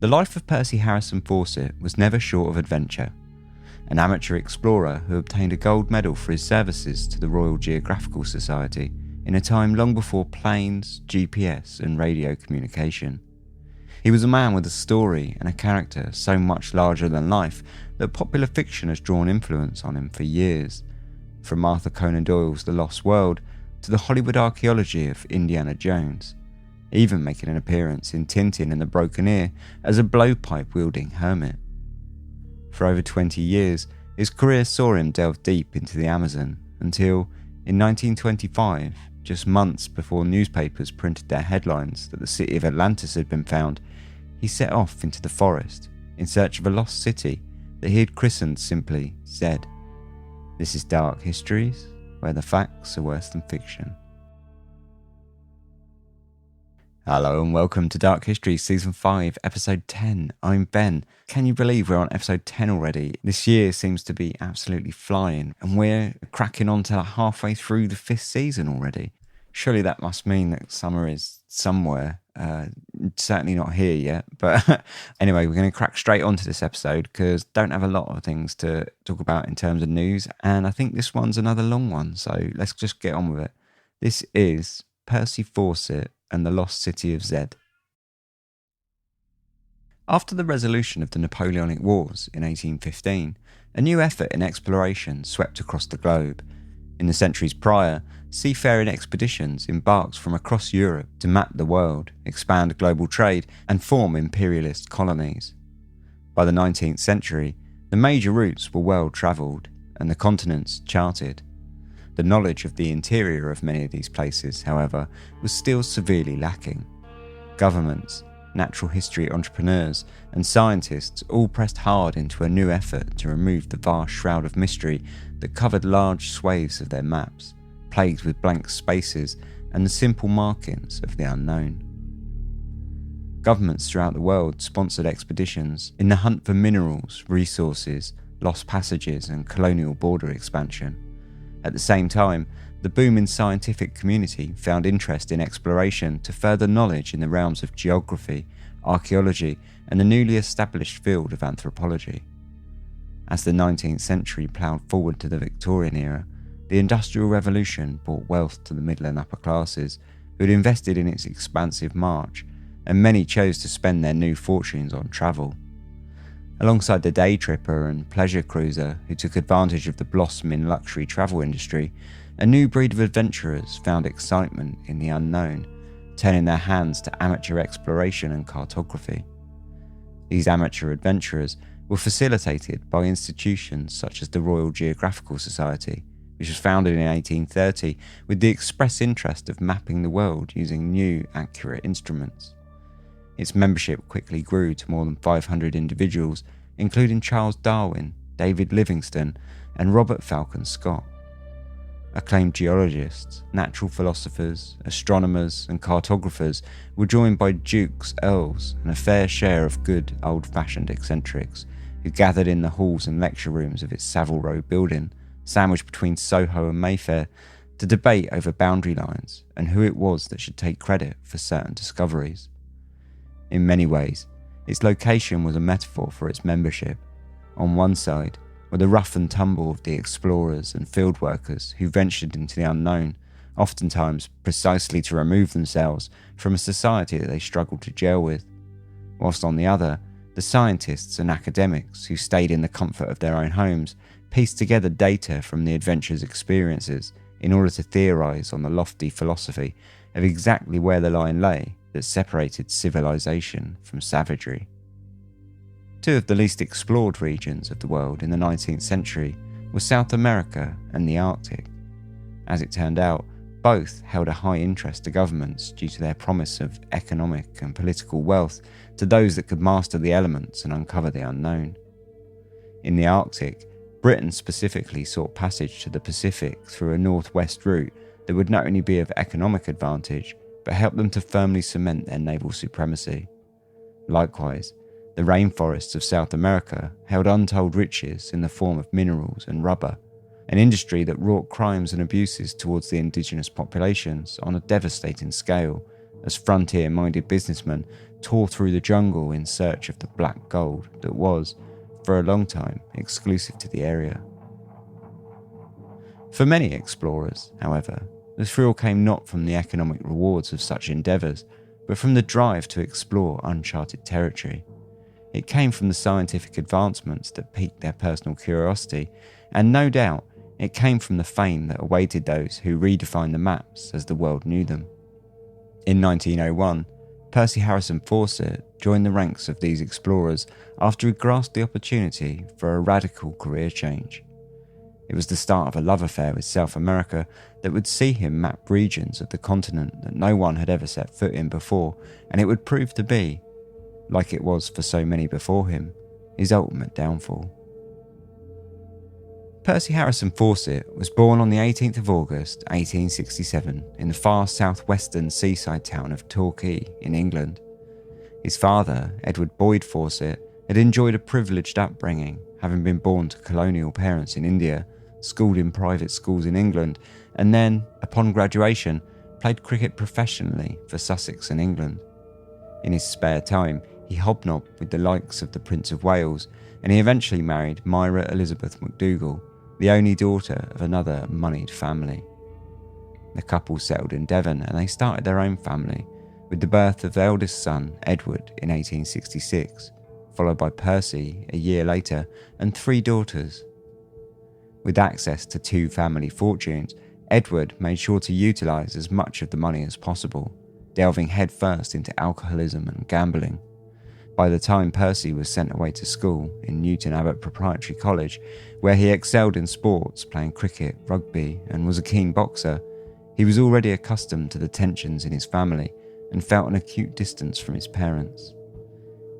The life of Percy Harrison Fawcett was never short of adventure. An amateur explorer who obtained a gold medal for his services to the Royal Geographical Society in a time long before planes, GPS and radio communication. He was a man with a story and a character so much larger than life that popular fiction has drawn influence on him for years, from Arthur Conan Doyle's The Lost World to the Hollywood archaeology of Indiana Jones, even making an appearance in Tintin and the Broken Ear as a blowpipe-wielding hermit. For over 20 years, his career saw him delve deep into the Amazon until, in 1925, just months before newspapers printed their headlines that the city of Atlantis had been found, he set off into the forest in search of a lost city that he had christened simply Zed. This is Dark Histories, where the facts are worse than fiction. Hello and welcome to Dark Histories Season 5, Episode 10. I'm Ben. Can you believe we're on Episode 10 already? This year seems to be absolutely flying, and we're cracking on to halfway through the 5th season already. Surely that must mean that summer is somewhere. Certainly not here yet, but anyway, we're going to crack straight onto this episode because don't have a lot of things to talk about in terms of news, and I think this one's another long one, so let's just get on with it. This is Percy Fawcett and the Lost City of Zed. After the resolution of the Napoleonic Wars in 1815, a new effort in exploration swept across the globe. In the centuries prior, seafaring expeditions embarked from across Europe to map the world, expand global trade, and form imperialist colonies. By the 19th century, the major routes were well travelled, and the continents charted. The knowledge of the interior of many of these places, however, was still severely lacking. Governments, natural history entrepreneurs, and scientists all pressed hard into a new effort to remove the vast shroud of mystery that covered large swathes of their maps, plagued with blank spaces and the simple markings of the unknown. Governments throughout the world sponsored expeditions in the hunt for minerals, resources, lost passages, and colonial border expansion. At the same time, the booming scientific community found interest in exploration to further knowledge in the realms of geography, archaeology, and the newly established field of anthropology. As the 19th century ploughed forward to the Victorian era, the Industrial Revolution brought wealth to the middle and upper classes who had invested in its expansive march, and many chose to spend their new fortunes on travel. Alongside the day tripper and pleasure cruiser who took advantage of the blossoming luxury travel industry, a new breed of adventurers found excitement in the unknown, turning their hands to amateur exploration and cartography. These amateur adventurers were facilitated by institutions such as the Royal Geographical Society, which was founded in 1830 with the express interest of mapping the world using new, accurate instruments. Its membership quickly grew to more than 500 individuals, including Charles Darwin, David Livingstone, and Robert Falcon Scott. Acclaimed geologists, natural philosophers, astronomers, and cartographers were joined by dukes, earls, and a fair share of good, old-fashioned eccentrics, who gathered in the halls and lecture rooms of its Savile Row building, sandwiched between Soho and Mayfair, to debate over boundary lines and who it was that should take credit for certain discoveries. In many ways, its location was a metaphor for its membership. On one side were the rough and tumble of the explorers and field workers who ventured into the unknown, oftentimes precisely to remove themselves from a society that they struggled to gel with, whilst on the other, the scientists and academics who stayed in the comfort of their own homes pieced together data from the adventurers' experiences in order to theorise on the lofty philosophy of exactly where the line lay that separated civilization from savagery. Two of the least explored regions of the world in the 19th century were South America and the Arctic. As it turned out, both held a high interest to governments due to their promise of economic and political wealth to those that could master the elements and uncover the unknown. In the Arctic, Britain specifically sought passage to the Pacific through a northwest route that would not only be of economic advantage, but help them to firmly cement their naval supremacy. Likewise, the rainforests of South America held untold riches in the form of minerals and rubber, an industry that wrought crimes and abuses towards the indigenous populations on a devastating scale, as frontier-minded businessmen tore through the jungle in search of the black gold that was, for a long time, exclusive to the area. For many explorers, however, the thrill came not from the economic rewards of such endeavours, but from the drive to explore uncharted territory. It came from the scientific advancements that piqued their personal curiosity, and no doubt it came from the fame that awaited those who redefined the maps as the world knew them. In 1901, Percy Harrison Fawcett joined the ranks of these explorers after he grasped the opportunity for a radical career change. It was the start of a love affair with South America that would see him map regions of the continent that no one had ever set foot in before, and it would prove to be, like it was for so many before him, his ultimate downfall. Percy Harrison Fawcett was born on the 18th of August 1867 in the far southwestern seaside town of Torquay in England. His father, Edward Boyd Fawcett, had enjoyed a privileged upbringing, having been born to colonial parents in India, schooled in private schools in England, and then, upon graduation, played cricket professionally for Sussex and England. In his spare time, he hobnobbed with the likes of the Prince of Wales, and he eventually married Myra Elizabeth MacDougall, the only daughter of another moneyed family. The couple settled in Devon and they started their own family, with the birth of their eldest son, Edward, in 1866, followed by Percy a year later, and 3 daughters. With access to 2 family fortunes, Edward made sure to utilise as much of the money as possible, delving headfirst into alcoholism and gambling. By the time Percy was sent away to school in Newton Abbot Proprietary College, where he excelled in sports, playing cricket, rugby, and was a keen boxer, he was already accustomed to the tensions in his family and felt an acute distance from his parents.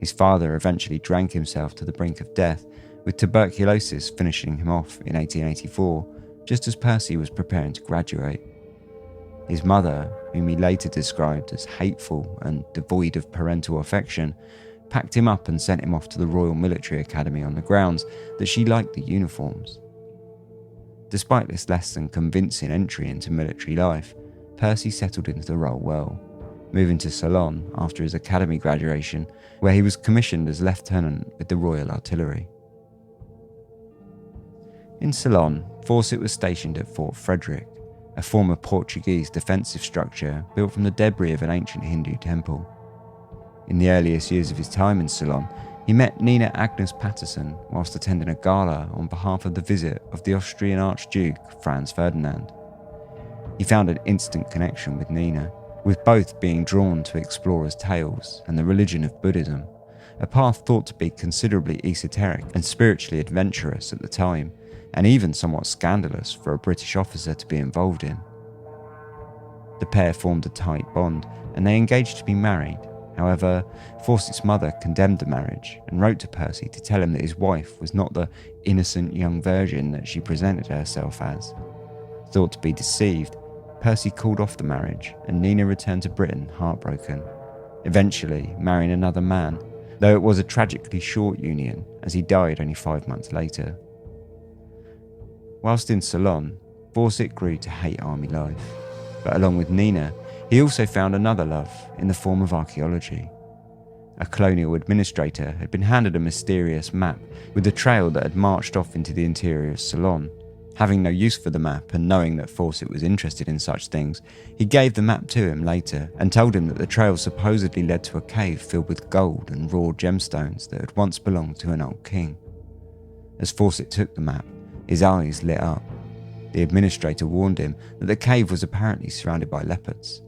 His father eventually drank himself to the brink of death, with tuberculosis finishing him off in 1884, just as Percy was preparing to graduate. His mother, whom he later described as hateful and devoid of parental affection, packed him up and sent him off to the Royal Military Academy on the grounds that she liked the uniforms. Despite this less than convincing entry into military life, Percy settled into the role well, moving to Ceylon after his academy graduation, where he was commissioned as lieutenant with the Royal Artillery. In Ceylon, Fawcett was stationed at Fort Frederick, a former Portuguese defensive structure built from the debris of an ancient Hindu temple. In the earliest years of his time in Ceylon, he met Nina Agnes Patterson whilst attending a gala on behalf of the visit of the Austrian Archduke Franz Ferdinand. He found an instant connection with Nina, with both being drawn to explorers' tales and the religion of Buddhism, a path thought to be considerably esoteric and spiritually adventurous at the time, and even somewhat scandalous for a British officer to be involved in. The pair formed a tight bond, and they engaged to be married. However, Fawcett's mother condemned the marriage and wrote to Percy to tell him that his wife was not the innocent young virgin that she presented herself as. Thought to be deceived, Percy called off the marriage and Nina returned to Britain heartbroken, eventually marrying another man, though it was a tragically short union as he died only 5 months later. Whilst in Ceylon, Fawcett grew to hate army life, but along with Nina, he also found another love in the form of archaeology. A colonial administrator had been handed a mysterious map with a trail that had marched off into the interior of Ceylon. Having no use for the map and knowing that Fawcett was interested in such things, he gave the map to him later and told him that the trail supposedly led to a cave filled with gold and raw gemstones that had once belonged to an old king. As Fawcett took the map, his eyes lit up. The administrator warned him that the cave was apparently surrounded by leopards.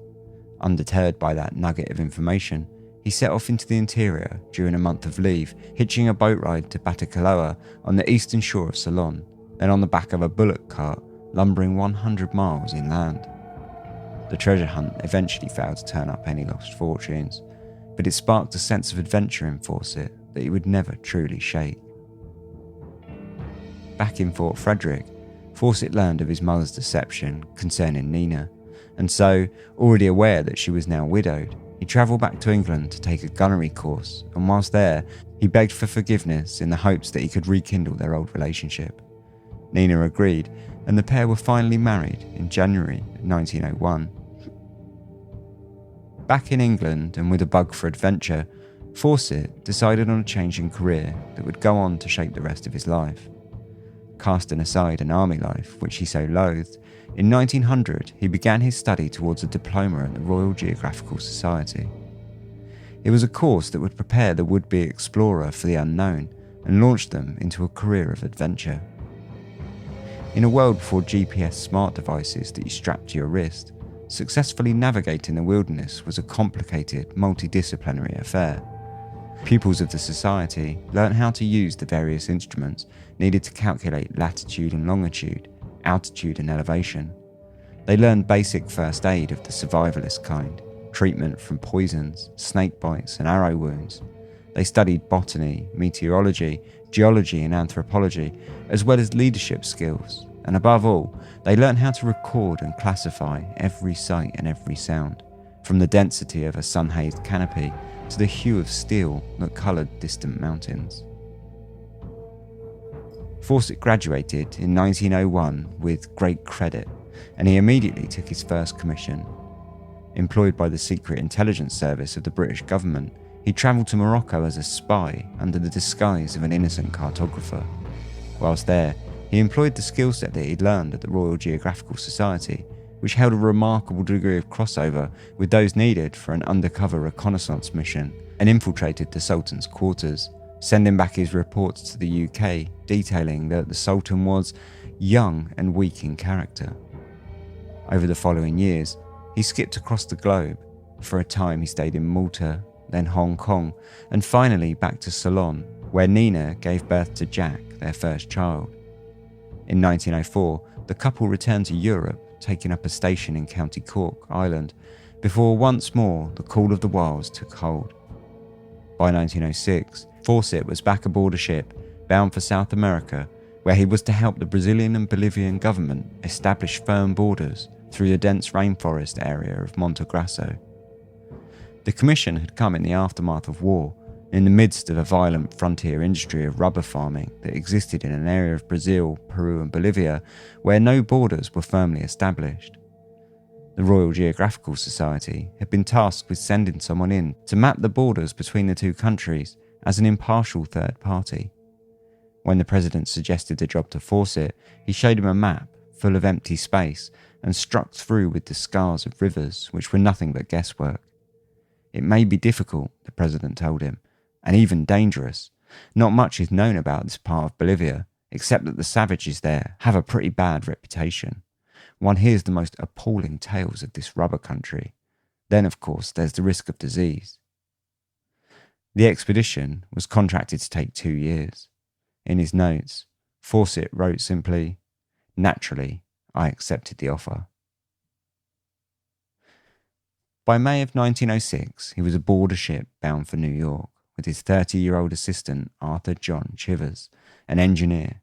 Undeterred by that nugget of information, he set off into the interior during a month of leave, hitching a boat ride to Batacaloa on the eastern shore of Ceylon, then on the back of a bullock cart lumbering 100 miles inland. The treasure hunt eventually failed to turn up any lost fortunes, but it sparked a sense of adventure in Fawcett that he would never truly shake. Back in Fort Frederick, Fawcett learned of his mother's deception concerning Nina, and so, already aware that she was now widowed, he travelled back to England to take a gunnery course, and whilst there, he begged for forgiveness in the hopes that he could rekindle their old relationship. Nina agreed, and the pair were finally married in January 1901. Back in England and with a bug for adventure, Fawcett decided on a changing career that would go on to shape the rest of his life. Casting aside an army life, which he so loathed, in 1900 he began his study towards a diploma at the Royal Geographical Society. It was a course that would prepare the would-be explorer for the unknown and launch them into a career of adventure. In a world before GPS smart devices that you strapped to your wrist, successfully navigating the wilderness was a complicated, multidisciplinary affair. Pupils of the society learnt how to use the various instruments needed to calculate latitude and longitude, altitude and elevation. They learned basic first aid of the survivalist kind, treatment from poisons, snake bites and arrow wounds. They studied botany, meteorology, geology and anthropology, as well as leadership skills, and above all, they learnt how to record and classify every sight and every sound, from the density of a sun-hazed canopy to the hue of steel that coloured distant mountains. Fawcett graduated in 1901 with great credit, and he immediately took his first commission. Employed by the Secret Intelligence Service of the British government, he travelled to Morocco as a spy under the disguise of an innocent cartographer. Whilst there, he employed the skill set that he'd learned at the Royal Geographical Society, which held a remarkable degree of crossover with those needed for an undercover reconnaissance mission, and infiltrated the Sultan's quarters, sending back his reports to the UK detailing that the Sultan was young and weak in character. Over the following years, he skipped across the globe. For a time he stayed in Malta, then Hong Kong, and finally back to Ceylon, where Nina gave birth to Jack, their first child. In 1904, the couple returned to Europe, taking up a station in County Cork, Ireland, before once more the call of the wilds took hold. By 1906, Fawcett was back aboard a ship bound for South America, where he was to help the Brazilian and Bolivian government establish firm borders through the dense rainforest area of Monte Grasso. The commission had come in the aftermath of war, in the midst of a violent frontier industry of rubber farming that existed in an area of Brazil, Peru and Bolivia where no borders were firmly established. The Royal Geographical Society had been tasked with sending someone in to map the borders between the two countries as an impartial third party. When the president suggested the job to Fawcett, he showed him a map full of empty space and struck through with the scars of rivers which were nothing but guesswork. It may be difficult, the president told him, and even dangerous. Not much is known about this part of Bolivia, except that the savages there have a pretty bad reputation. One hears the most appalling tales of this rubber country. Then, of course, there's the risk of disease. The expedition was contracted to take 2 years. In his notes, Fawcett wrote simply, "Naturally, I accepted the offer." By May of 1906, he was aboard a ship bound for New York with his 30-year-old assistant Arthur John Chivers, an engineer.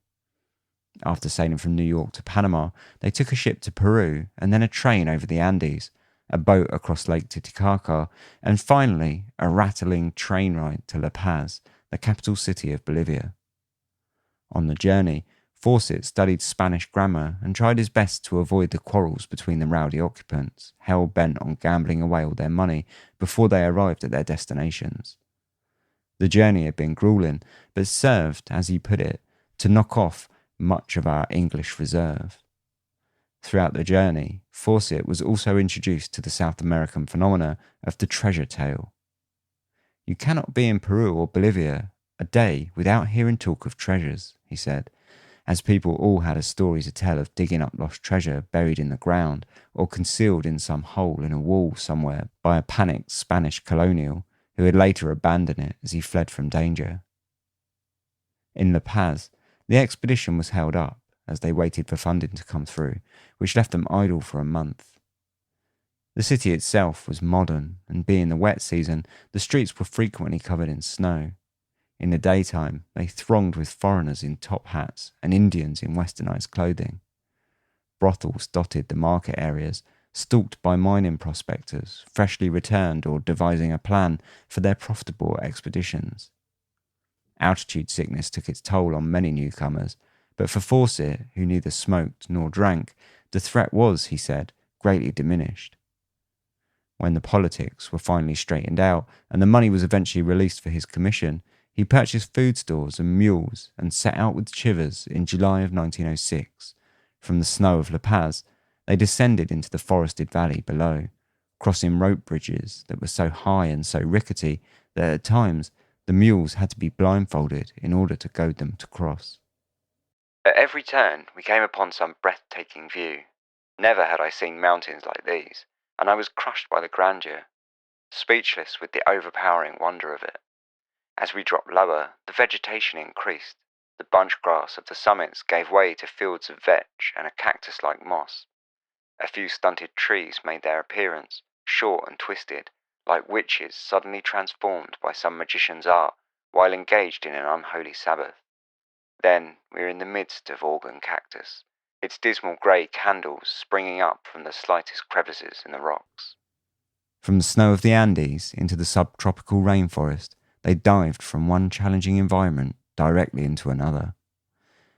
After sailing from New York to Panama, they took a ship to Peru and then a train over the Andes, a boat across Lake Titicaca, and finally a rattling train ride to La Paz, the capital city of Bolivia. On the journey, Fawcett studied Spanish grammar and tried his best to avoid the quarrels between the rowdy occupants, hell-bent on gambling away all their money before they arrived at their destinations. The journey had been grueling, but served, as he put it, to knock off much of our English reserve. Throughout the journey, Fawcett was also introduced to the South American phenomena of the treasure tale. "You cannot be in Peru or Bolivia a day without hearing talk of treasures," he said, as people all had a story to tell of digging up lost treasure buried in the ground or concealed in some hole in a wall somewhere by a panicked Spanish colonial who had later abandoned it as he fled from danger. In La Paz, the expedition was held up as they waited for funding to come through, which left them idle for a month. The city itself was modern, and being the wet season, the streets were frequently covered in snow. In the daytime, they thronged with foreigners in top hats and Indians in westernized clothing. Brothels dotted the market areas, stalked by mining prospectors, freshly returned or devising a plan for their profitable expeditions. Altitude sickness took its toll on many newcomers, but for Fawcett, who neither smoked nor drank, the threat was, he said, greatly diminished. When the politics were finally straightened out and the money was eventually released for his commission, he purchased food stores and mules and set out with Chivers in July of 1906. From the snow of La Paz, they descended into the forested valley below, crossing rope bridges that were so high and so rickety that at times the mules had to be blindfolded in order to goad them to cross. At every turn, we came upon some breathtaking view. Never had I seen mountains like these, and I was crushed by the grandeur, speechless with the overpowering wonder of it. As we dropped lower, the vegetation increased. The bunch grass of the summits gave way to fields of vetch and a cactus-like moss. A few stunted trees made their appearance, short and twisted, like witches suddenly transformed by some magician's art while engaged in an unholy Sabbath. Then we were in the midst of organ cactus, its dismal grey candles springing up from the slightest crevices in the rocks. From the snow of the Andes into the subtropical rainforest, they dived from one challenging environment directly into another.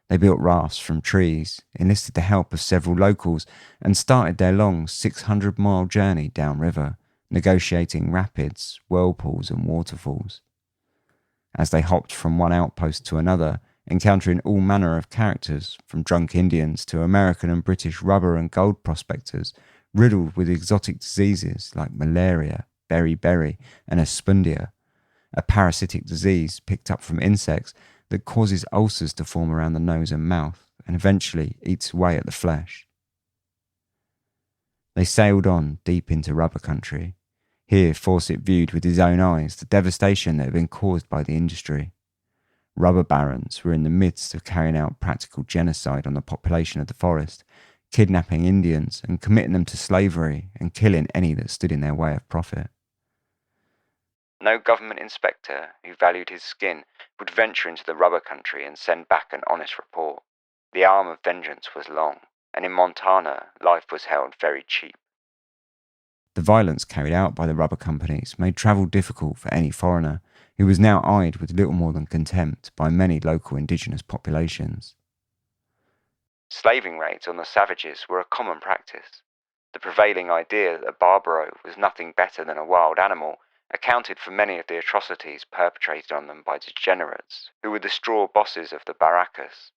They built rafts from trees, enlisted the help of several locals, and started their long 600-mile journey downriver, negotiating rapids, whirlpools, and waterfalls. As they hopped from one outpost to another, encountering all manner of characters, from drunk Indians to American and British rubber and gold prospectors, riddled with exotic diseases like malaria, beriberi, and espundia, a parasitic disease picked up from insects that causes ulcers to form around the nose and mouth and eventually eats away at the flesh. They sailed on deep into rubber country. Here Fawcett viewed with his own eyes the devastation that had been caused by the industry. Rubber barons were in the midst of carrying out practical genocide on the population of the forest, kidnapping Indians and committing them to slavery and killing any that stood in their way of profit. No government inspector who valued his skin would venture into the rubber country and send back an honest report. The arm of vengeance was long, and in Montana, life was held very cheap. The violence carried out by the rubber companies made travel difficult for any foreigner, who was now eyed with little more than contempt by many local indigenous populations. Slaving raids on the savages were a common practice. The prevailing idea that a barbaro was nothing better than a wild animal accounted for many of the atrocities perpetrated on them by degenerates, who were the straw bosses of the barracas.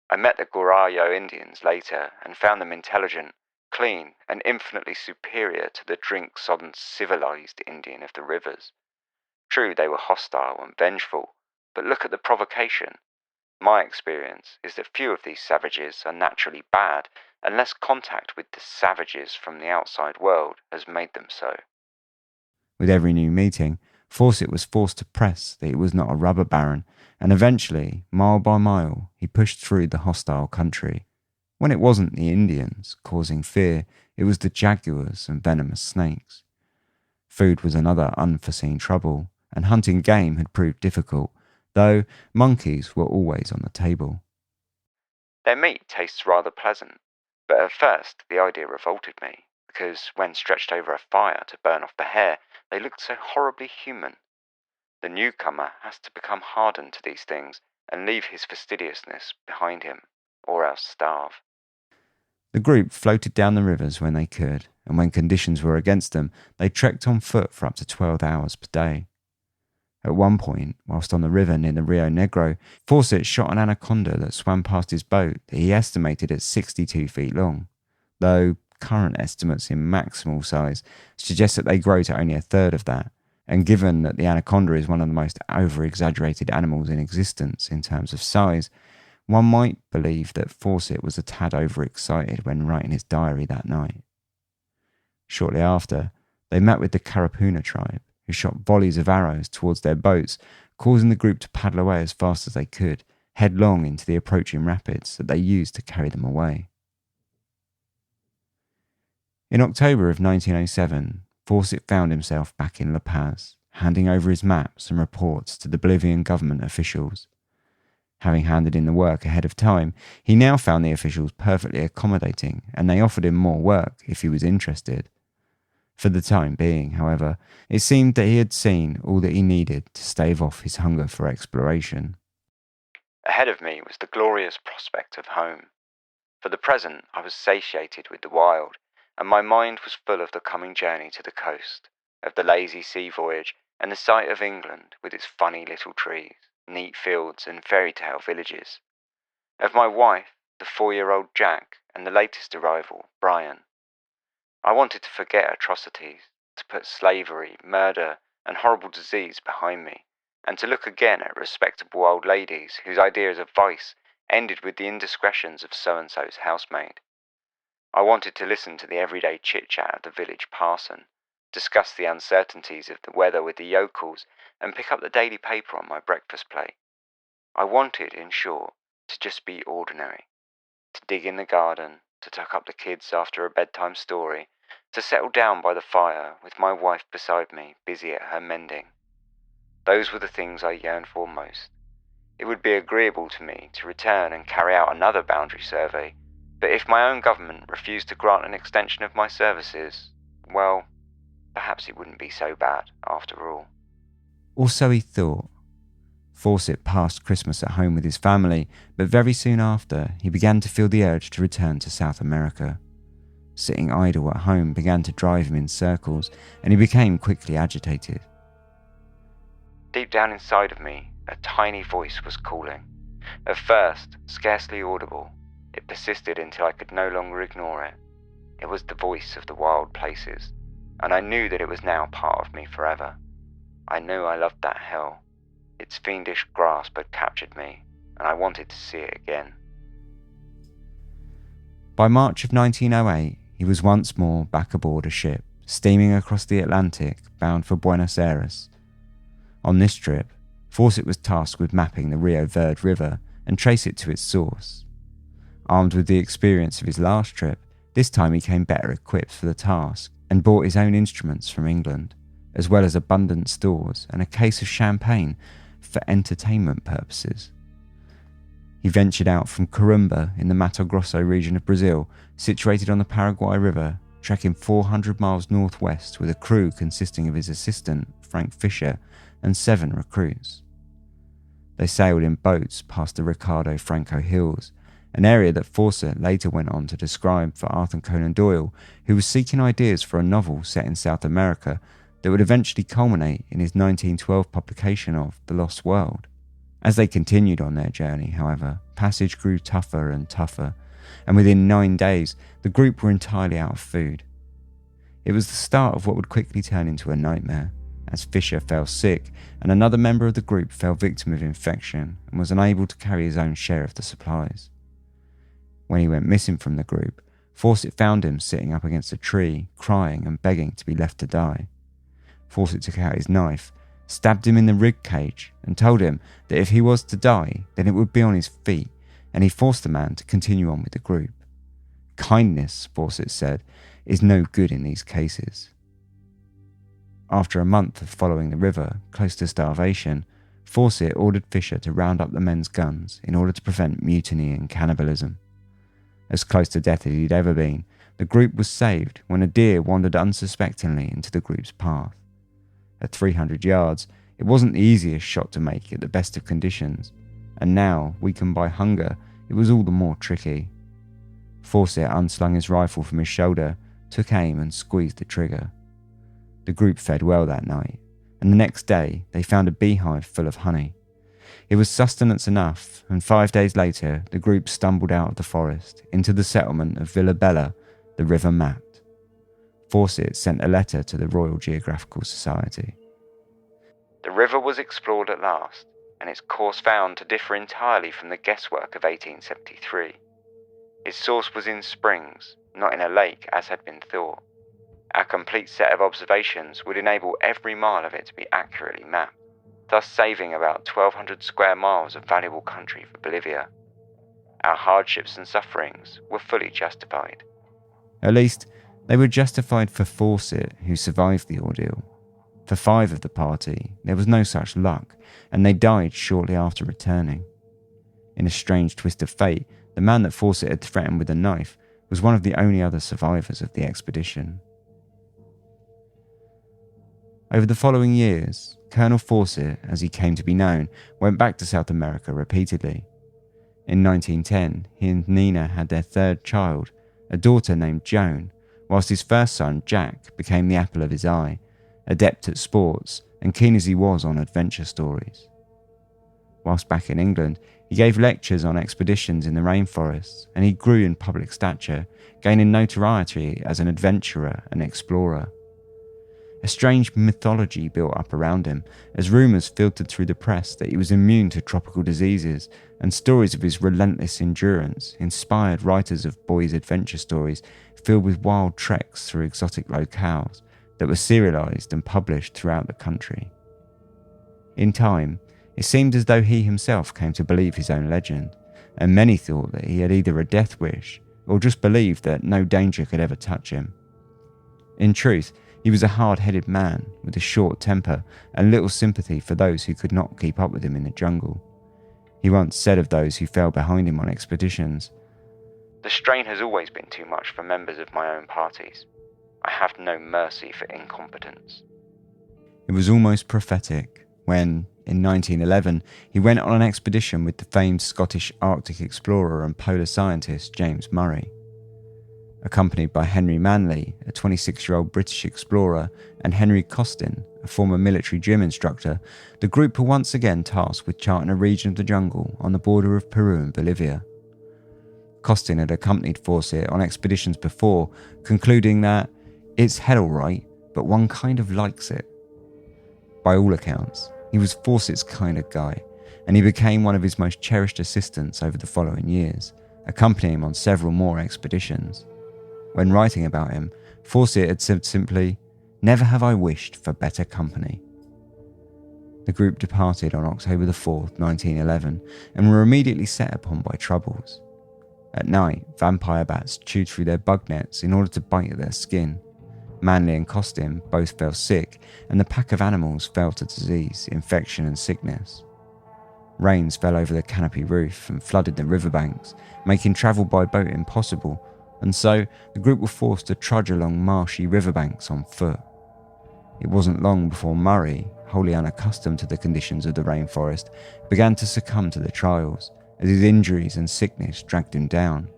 I met the Guarayo Indians later and found them intelligent, clean, and infinitely superior to the drink-sodden civilized Indian of the rivers. True, they were hostile and vengeful, but look at the provocation. My experience is that few of these savages are naturally bad unless contact with the savages from the outside world has made them so. With every new meeting, Fawcett was forced to press that he was not a rubber baron, and eventually, mile by mile, he pushed through the hostile country. When it wasn't the Indians causing fear, it was the jaguars and venomous snakes. Food was another unforeseen trouble, and hunting game had proved difficult, though monkeys were always on the table. Their meat tastes rather pleasant, but at first the idea revolted me, because when stretched over a fire to burn off the hair, they looked so horribly human. The newcomer has to become hardened to these things and leave his fastidiousness behind him, or else starve. The group floated down the rivers when they could, and when conditions were against them, they trekked on foot for up to 12 hours per day. At one point, whilst on the river near the Rio Negro, Fawcett shot an anaconda that swam past his boat that he estimated at 62 feet long, though current estimates in maximal size suggest that they grow to only a third of that, and given that the anaconda is one of the most over-exaggerated animals in existence in terms of size, one might believe that Fawcett was a tad overexcited when writing his diary that night. Shortly after, they met with the Carapuna tribe, who shot volleys of arrows towards their boats, causing the group to paddle away as fast as they could, headlong into the approaching rapids that they used to carry them away. In October of 1907, Fawcett found himself back in La Paz, handing over his maps and reports to the Bolivian government officials. Having handed in the work ahead of time, he now found the officials perfectly accommodating, and they offered him more work if he was interested. For the time being, however, it seemed that he had seen all that he needed to stave off his hunger for exploration. Ahead of me was the glorious prospect of home. For the present, I was satiated with the wild, and my mind was full of the coming journey to the coast, of the lazy sea voyage, and the sight of England with its funny little trees, neat fields, and fairy tale villages. Of my wife, the 4-year-old Jack, and the latest arrival, Brian. I wanted to forget atrocities, to put slavery, murder, and horrible disease behind me, and to look again at respectable old ladies whose ideas of vice ended with the indiscretions of so-and-so's housemaid. I wanted to listen to the everyday chit-chat of the village parson, discuss the uncertainties of the weather with the yokels, and pick up the daily paper on my breakfast plate. I wanted, in short, to just be ordinary, to dig in the garden, to tuck up the kids after a bedtime story, to settle down by the fire with my wife beside me, busy at her mending. Those were the things I yearned for most. It would be agreeable to me to return and carry out another boundary survey, but if my own government refused to grant an extension of my services, well, perhaps it wouldn't be so bad after all. Or so he thought. Fawcett passed Christmas at home with his family, but very soon after, he began to feel the urge to return to South America. Sitting idle at home began to drive him in circles, and he became quickly agitated. Deep down inside of me, a tiny voice was calling. At first, scarcely audible, it persisted until I could no longer ignore it. It was the voice of the wild places, and I knew that it was now part of me forever. I knew I loved that hell. Its fiendish grasp had captured me, and I wanted to see it again. By March of 1908, he was once more back aboard a ship, steaming across the Atlantic, bound for Buenos Aires. On this trip, Fawcett was tasked with mapping the Rio Verde River and trace it to its source. Armed with the experience of his last trip, this time he came better equipped for the task and brought his own instruments from England, as well as abundant stores and a case of champagne for entertainment purposes. He ventured out from Corumba in the Mato Grosso region of Brazil, situated on the Paraguay River, trekking 400 miles northwest with a crew consisting of his assistant, Frank Fisher, and 7 recruits. They sailed in boats past the Ricardo Franco Hills, an area that Fawcett later went on to describe for Arthur Conan Doyle, who was seeking ideas for a novel set in South America that would eventually culminate in his 1912 publication of The Lost World. As they continued on their journey, however, passage grew tougher and tougher, and within 9 days, the group were entirely out of food. It was the start of what would quickly turn into a nightmare, as Fisher fell sick and another member of the group fell victim of infection and was unable to carry his own share of the supplies. When he went missing from the group, Fawcett found him sitting up against a tree, crying and begging to be left to die. Fawcett took out his knife, stabbed him in the rib cage, and told him that if he was to die, then it would be on his feet, and he forced the man to continue on with the group. Kindness, Fawcett said, is no good in these cases. After a month of following the river, close to starvation, Fawcett ordered Fisher to round up the men's guns in order to prevent mutiny and cannibalism. As close to death as he'd ever been, the group was saved when a deer wandered unsuspectingly into the group's path. At 300 yards, it wasn't the easiest shot to make at the best of conditions, and now, weakened by hunger, it was all the more tricky. Fawcett unslung his rifle from his shoulder, took aim and squeezed the trigger. The group fed well that night, and the next day they found a beehive full of honey. It was sustenance enough, and 5 days later the group stumbled out of the forest into the settlement of Villa Bella, the river mapped. Fawcett sent a letter to the Royal Geographical Society. The river was explored at last, and its course found to differ entirely from the guesswork of 1873. Its source was in springs, not in a lake as had been thought. Our complete set of observations would enable every mile of it to be accurately mapped, thus saving about 1,200 square miles of valuable country for Bolivia. Our hardships and sufferings were fully justified. At least, they were justified for Fawcett, who survived the ordeal. For 5 of the party, there was no such luck, and they died shortly after returning. In a strange twist of fate, the man that Fawcett had threatened with a knife was one of the only other survivors of the expedition. Over the following years, Colonel Fawcett, as he came to be known, went back to South America repeatedly. In 1910, he and Nina had their 3rd child, a daughter named Joan, whilst his first son, Jack, became the apple of his eye, adept at sports and keen as he was on adventure stories. Whilst back in England, he gave lectures on expeditions in the rainforests, and he grew in public stature, gaining notoriety as an adventurer and explorer. A strange mythology built up around him as rumours filtered through the press that he was immune to tropical diseases, and stories of his relentless endurance inspired writers of boys' adventure stories filled with wild treks through exotic locales that were serialised and published throughout the country. In time, it seemed as though he himself came to believe his own legend, and many thought that he had either a death wish or just believed that no danger could ever touch him. In truth, he was a hard-headed man with a short temper and little sympathy for those who could not keep up with him in the jungle. He once said of those who fell behind him on expeditions, "The strain has always been too much for members of my own parties. I have no mercy for incompetence." It was almost prophetic when, in 1911, he went on an expedition with the famed Scottish Arctic explorer and polar scientist James Murray. Accompanied by Henry Manley, a 26-year-old British explorer, and Henry Costin, a former military gym instructor, the group were once again tasked with charting a region of the jungle on the border of Peru and Bolivia. Costin had accompanied Fawcett on expeditions before, concluding that it's hell alright, but one kind of likes it. By all accounts, he was Fawcett's kind of guy, and he became one of his most cherished assistants over the following years, accompanying him on several more expeditions. When writing about him, Fawcett had said simply, "Never have I wished for better company." The group departed on October the 4th, 1911, and were immediately set upon by troubles. At night, vampire bats chewed through their bug nets in order to bite at their skin. Manley and Costin both fell sick, and the pack of animals fell to disease, infection and sickness. Rains fell over the canopy roof and flooded the riverbanks, making travel by boat impossible, and so the group were forced to trudge along marshy riverbanks on foot. It wasn't long before Murray, wholly unaccustomed to the conditions of the rainforest, began to succumb to the trials, as his injuries and sickness dragged him down.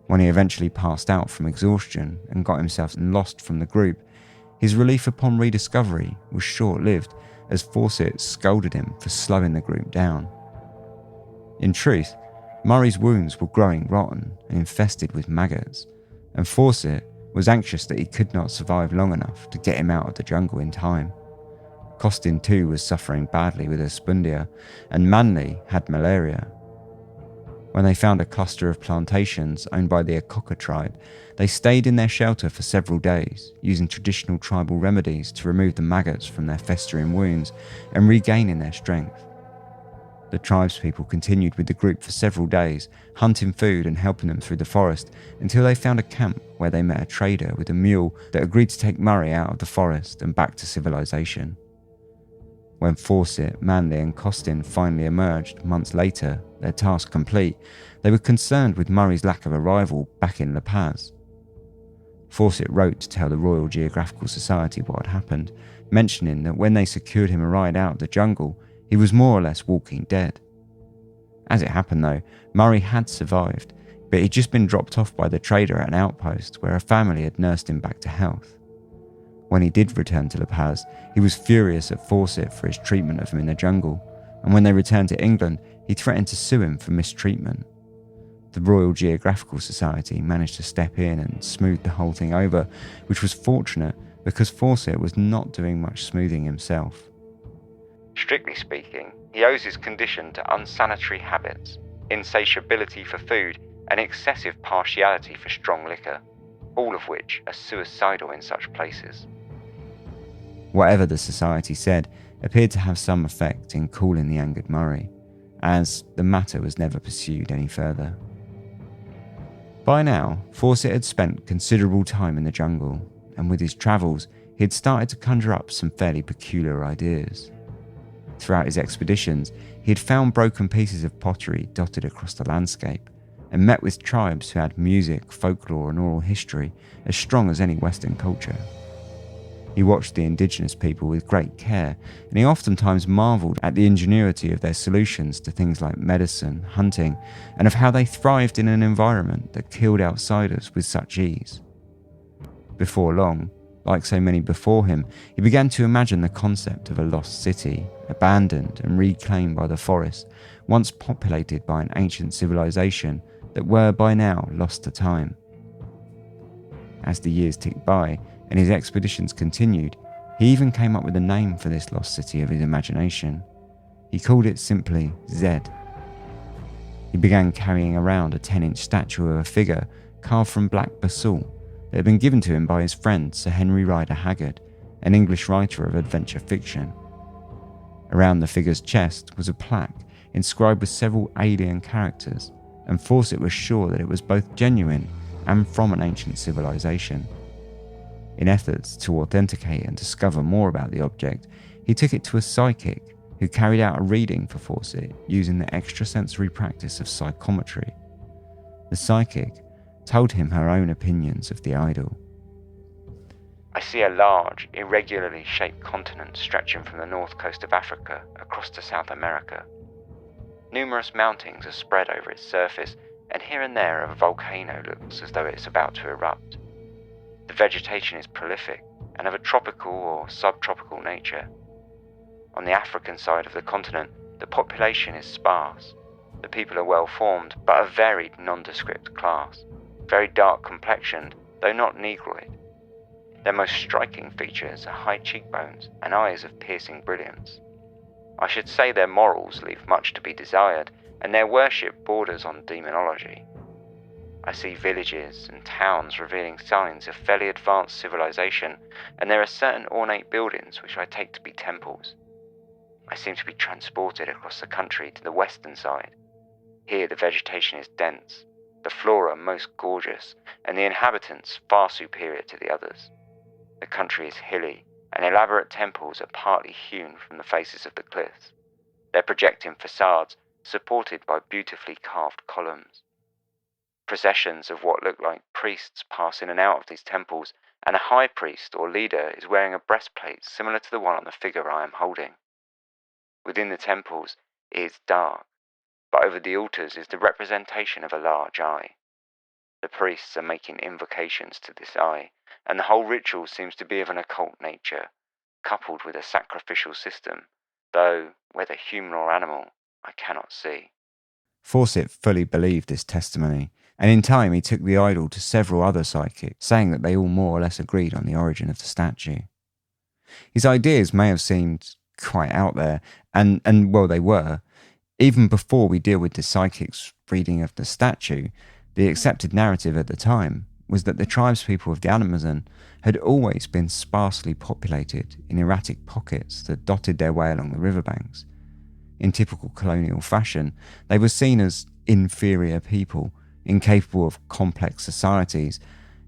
When he eventually passed out from exhaustion and got himself lost from the group, his relief upon rediscovery was short-lived, as Fawcett scolded him for slowing the group down. In truth, Murray's wounds were growing rotten and infested with maggots, and Fawcett was anxious that he could not survive long enough to get him out of the jungle in time. Costin too was suffering badly with a spundia, and Manley had malaria. When they found a cluster of plantations owned by the Akoka tribe, they stayed in their shelter for several days, using traditional tribal remedies to remove the maggots from their festering wounds and regaining their strength. The tribespeople continued with the group for several days, hunting food and helping them through the forest until they found a camp where they met a trader with a mule that agreed to take Murray out of the forest and back to civilization. When Fawcett, Manley and Costin finally emerged months later, their task complete, they were concerned with Murray's lack of arrival back in La Paz. Fawcett wrote to tell the Royal Geographical Society what had happened, mentioning that when they secured him a ride out of the jungle, he was more or less walking dead. As it happened though, Murray had survived, but he'd just been dropped off by the trader at an outpost where a family had nursed him back to health. When he did return to La Paz, he was furious at Fawcett for his treatment of him in the jungle, and when they returned to England, he threatened to sue him for mistreatment. The Royal Geographical Society managed to step in and smooth the whole thing over, which was fortunate because Fawcett was not doing much smoothing himself. Strictly speaking, he owes his condition to unsanitary habits, insatiability for food, and excessive partiality for strong liquor, all of which are suicidal in such places. Whatever the society said appeared to have some effect in cooling the angered Murray, as the matter was never pursued any further. By now, Fawcett had spent considerable time in the jungle, and with his travels, he had started to conjure up some fairly peculiar ideas. Throughout his expeditions, he had found broken pieces of pottery dotted across the landscape, and met with tribes who had music, folklore and oral history as strong as any Western culture. He watched the indigenous people with great care, and he oftentimes marvelled at the ingenuity of their solutions to things like medicine, hunting, and of how they thrived in an environment that killed outsiders with such ease. Before long, like so many before him, he began to imagine the concept of a lost city, abandoned and reclaimed by the forest, once populated by an ancient civilization that were by now lost to time. As the years ticked by and his expeditions continued, he even came up with a name for this lost city of his imagination. He called it simply Zed. He began carrying around a 10-inch statue of a figure carved from black basalt that had been given to him by his friend Sir Henry Rider Haggard, an English writer of adventure fiction. Around the figure's chest was a plaque inscribed with several alien characters, and Fawcett was sure that it was both genuine and from an ancient civilization. In efforts to authenticate and discover more about the object, he took it to a psychic who carried out a reading for Fawcett using the extrasensory practice of psychometry. The psychic told him her own opinions of the idol. I see a large, irregularly shaped continent stretching from the north coast of Africa across to South America. Numerous mountains are spread over its surface, and here and there a volcano looks as though it's about to erupt. The vegetation is prolific and of a tropical or subtropical nature. On the African side of the continent, the population is sparse. The people are well formed, but a varied nondescript class, very dark complexioned, though not negroid. Their most striking features are high cheekbones and eyes of piercing brilliance. I should say their morals leave much to be desired, and their worship borders on demonology. I see villages and towns revealing signs of fairly advanced civilization, and there are certain ornate buildings which I take to be temples. I seem to be transported across the country to the western side. Here the vegetation is dense, the flora most gorgeous, and the inhabitants far superior to the others. The country is hilly, and elaborate temples are partly hewn from the faces of the cliffs, their projecting facades supported by beautifully carved columns. Processions of what look like priests pass in and out of these temples, and a high priest or leader is wearing a breastplate similar to the one on the figure I am holding. Within the temples it is dark, but over the altars is the representation of a large eye. The priests are making invocations to this eye, and the whole ritual seems to be of an occult nature, coupled with a sacrificial system, though whether human or animal, I cannot see. Fawcett fully believed this testimony, and in time he took the idol to several other psychics, saying that they all more or less agreed on the origin of the statue. His ideas may have seemed quite out there, and well, they were. Even before we deal with the psychic's reading of the statue, the accepted narrative at the time was that the tribespeople of the Amazon had always been sparsely populated in erratic pockets that dotted their way along the riverbanks. In typical colonial fashion, they were seen as inferior people, incapable of complex societies,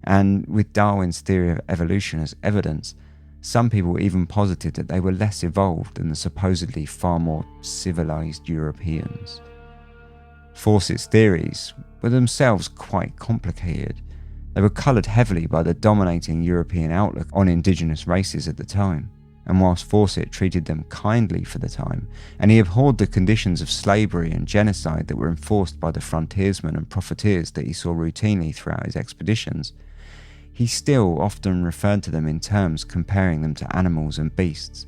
and with Darwin's theory of evolution as evidence, some people even posited that they were less evolved than the supposedly far more civilized Europeans. Fawcett's theories were themselves quite complicated. They were coloured heavily by the dominating European outlook on indigenous races at the time, and whilst Fawcett treated them kindly for the time, and he abhorred the conditions of slavery and genocide that were enforced by the frontiersmen and profiteers that he saw routinely throughout his expeditions, he still often referred to them in terms comparing them to animals and beasts,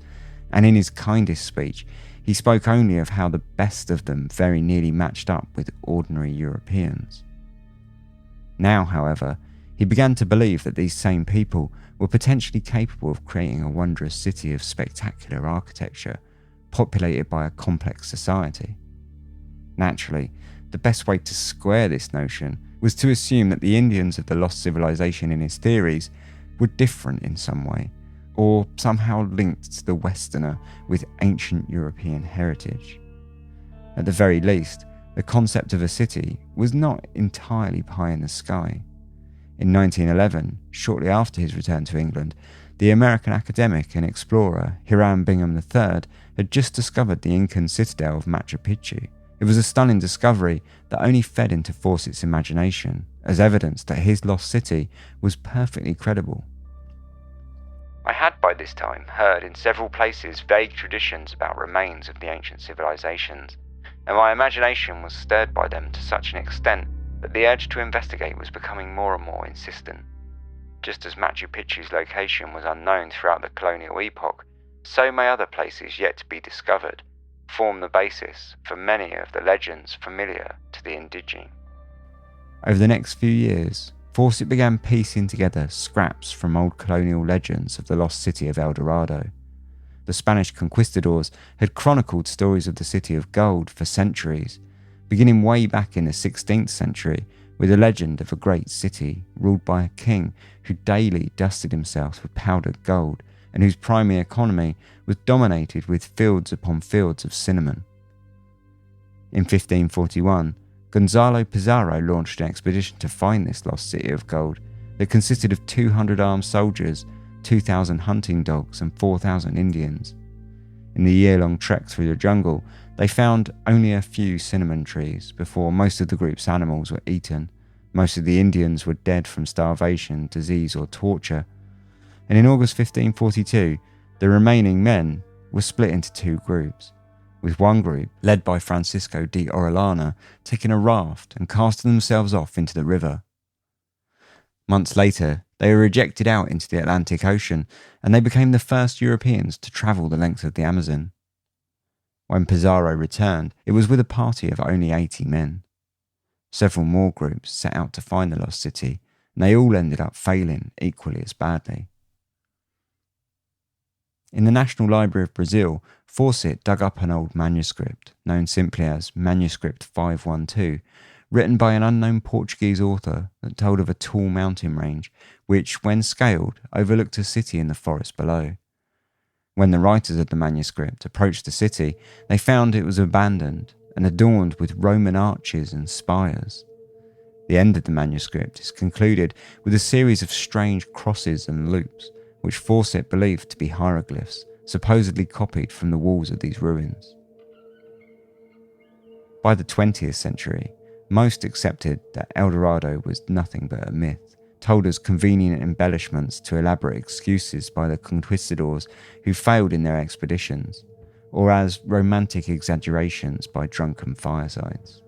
and in his kindest speech, he spoke only of how the best of them very nearly matched up with ordinary Europeans. Now, however, he began to believe that these same people were potentially capable of creating a wondrous city of spectacular architecture, populated by a complex society. Naturally, the best way to square this notion was to assume that the Indians of the lost civilization in his theories were different in some way, or somehow linked to the Westerner with ancient European heritage. At the very least, the concept of a city was not entirely pie in the sky. In 1911, shortly after his return to England, the American academic and explorer Hiram Bingham III had just discovered the Incan citadel of Machu Picchu. It was a stunning discovery that only fed into Fawcett's imagination as evidence that his lost city was perfectly credible. I had by this time heard in several places vague traditions about remains of the ancient civilizations, and my imagination was stirred by them to such an extent that the urge to investigate was becoming more and more insistent. Just as Machu Picchu's location was unknown throughout the colonial epoch, so may other places yet to be discovered form the basis for many of the legends familiar to the indigene. Over the next few years, Fawcett began piecing together scraps from old colonial legends of the lost city of El Dorado. The Spanish conquistadors had chronicled stories of the city of gold for centuries, beginning way back in the 16th century with a legend of a great city ruled by a king who daily dusted himself with powdered gold and whose primary economy was dominated with fields upon fields of cinnamon. In 1541, Gonzalo Pizarro launched an expedition to find this lost city of gold that consisted of 200 armed soldiers, 2,000 hunting dogs and 4,000 Indians. In the year-long trek through the jungle, they found only a few cinnamon trees before most of the group's animals were eaten. Most of the Indians were dead from starvation, disease or torture. And in August 1542, the remaining men were split into two groups, with one group, led by Francisco de Orellana, taking a raft and casting themselves off into the river. Months later, they were ejected out into the Atlantic Ocean, and they became the first Europeans to travel the length of the Amazon. When Pizarro returned, it was with a party of only 80 men. Several more groups set out to find the lost city, and they all ended up failing equally as badly. In the National Library of Brazil, Fawcett dug up an old manuscript, known simply as Manuscript 512, written by an unknown Portuguese author that told of a tall mountain range, which, when scaled, overlooked a city in the forest below. When the writers of the manuscript approached the city, they found it was abandoned and adorned with Roman arches and spires. The end of the manuscript is concluded with a series of strange crosses and loops, which Fawcett believed to be hieroglyphs, supposedly copied from the walls of these ruins. By the 20th century, most accepted that El Dorado was nothing but a myth, told as convenient embellishments to elaborate excuses by the conquistadors who failed in their expeditions, or as romantic exaggerations by drunken firesides.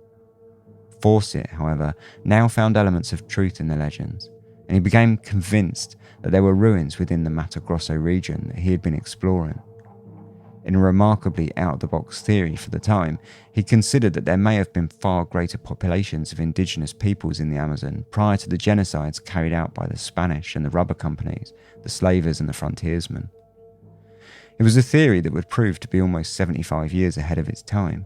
Fawcett, however, now found elements of truth in the legends, and he became convinced that there were ruins within the Mato Grosso region that he had been exploring. In a remarkably out-of-the-box theory for the time, he considered that there may have been far greater populations of indigenous peoples in the Amazon prior to the genocides carried out by the Spanish and the rubber companies, the slavers and the frontiersmen. It was a theory that would prove to be almost 75 years ahead of its time.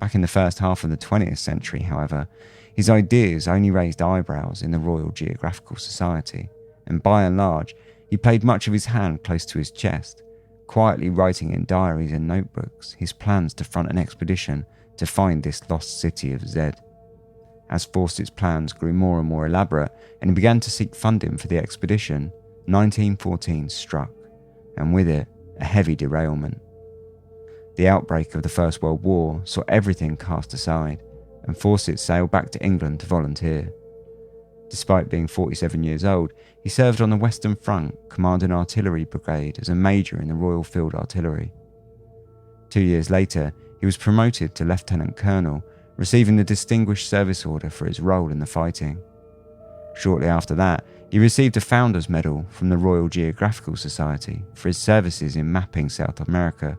Back in the first half of the 20th century, however, his ideas only raised eyebrows in the Royal Geographical Society, and by and large, he played much of his hand close to his chest, quietly writing in diaries and notebooks his plans to front an expedition to find this lost city of Zed. As Fawcett's plans grew more and more elaborate, and he began to seek funding for the expedition, 1914 struck, and with it, a heavy derailment. The outbreak of the First World War saw everything cast aside, and Fawcett sailed back to England to volunteer. Despite being 47 years old, he served on the Western Front, commanding an artillery brigade as a major in the Royal Field Artillery. 2 years later, he was promoted to lieutenant colonel, receiving the Distinguished Service Order for his role in the fighting. Shortly after that, he received a Founder's Medal from the Royal Geographical Society for his services in mapping South America,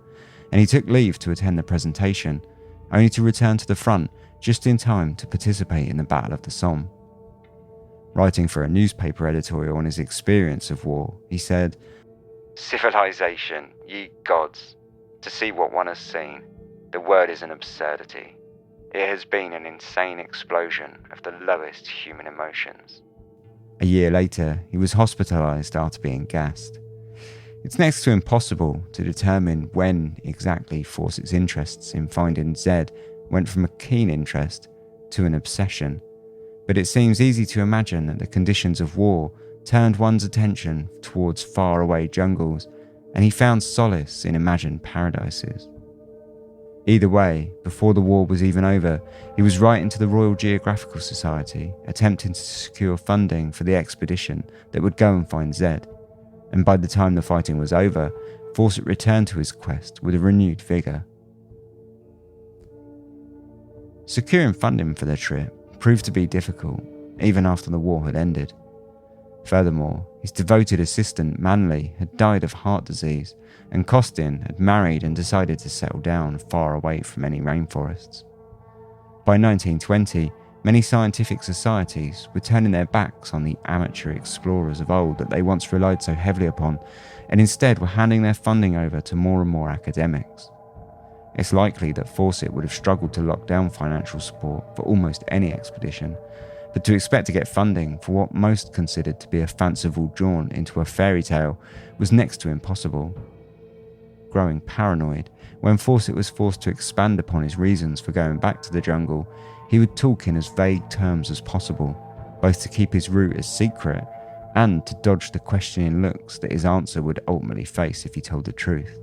and he took leave to attend the presentation, only to return to the front just in time to participate in the Battle of the Somme. Writing for a newspaper editorial on his experience of war, he said, "Civilization, ye gods, to see what one has seen, the word is an absurdity. It has been an insane explosion of the lowest human emotions." A year later, he was hospitalised after being gassed. It's next to impossible to determine when exactly Fawcett's interests in finding Zed went from a keen interest to an obsession, but it seems easy to imagine that the conditions of war turned one's attention towards faraway jungles, and he found solace in imagined paradises. Either way, before the war was even over, he was writing to the Royal Geographical Society, attempting to secure funding for the expedition that would go and find Zed, and by the time the fighting was over, Fawcett returned to his quest with a renewed vigour. Securing funding for the trip proved to be difficult, even after the war had ended. Furthermore, his devoted assistant Manley had died of heart disease, and Costin had married and decided to settle down far away from any rainforests. By 1920, many scientific societies were turning their backs on the amateur explorers of old that they once relied so heavily upon, and instead were handing their funding over to more and more academics. It's likely that Fawcett would have struggled to lock down financial support for almost any expedition, but to expect to get funding for what most considered to be a fanciful jaunt into a fairy tale was next to impossible. Growing paranoid, when Fawcett was forced to expand upon his reasons for going back to the jungle, he would talk in as vague terms as possible, both to keep his route as secret and to dodge the questioning looks that his answer would ultimately face if he told the truth.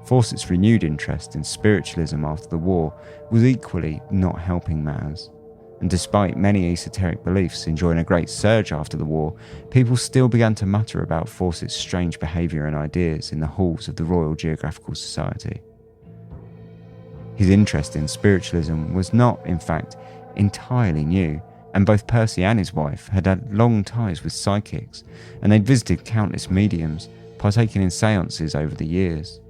Fawcett's renewed interest in spiritualism after the war was equally not helping matters, and despite many esoteric beliefs enjoying a great surge after the war, people still began to mutter about Fawcett's strange behaviour and ideas in the halls of the Royal Geographical Society. His interest in spiritualism was not, in fact, entirely new, and both Percy and his wife had had long ties with psychics, and they'd visited countless mediums, partaking in seances over the years.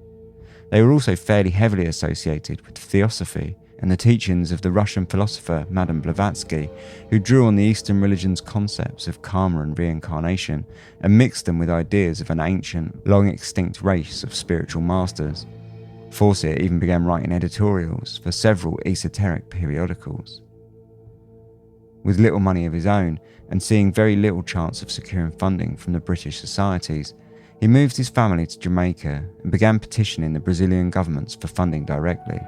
They were also fairly heavily associated with theosophy and the teachings of the Russian philosopher Madame Blavatsky, who drew on the Eastern religion's concepts of karma and reincarnation and mixed them with ideas of an ancient, long-extinct race of spiritual masters. Fawcett even began writing editorials for several esoteric periodicals. With little money of his own and seeing very little chance of securing funding from the British societies, he moved his family to Jamaica and began petitioning the Brazilian governments for funding directly.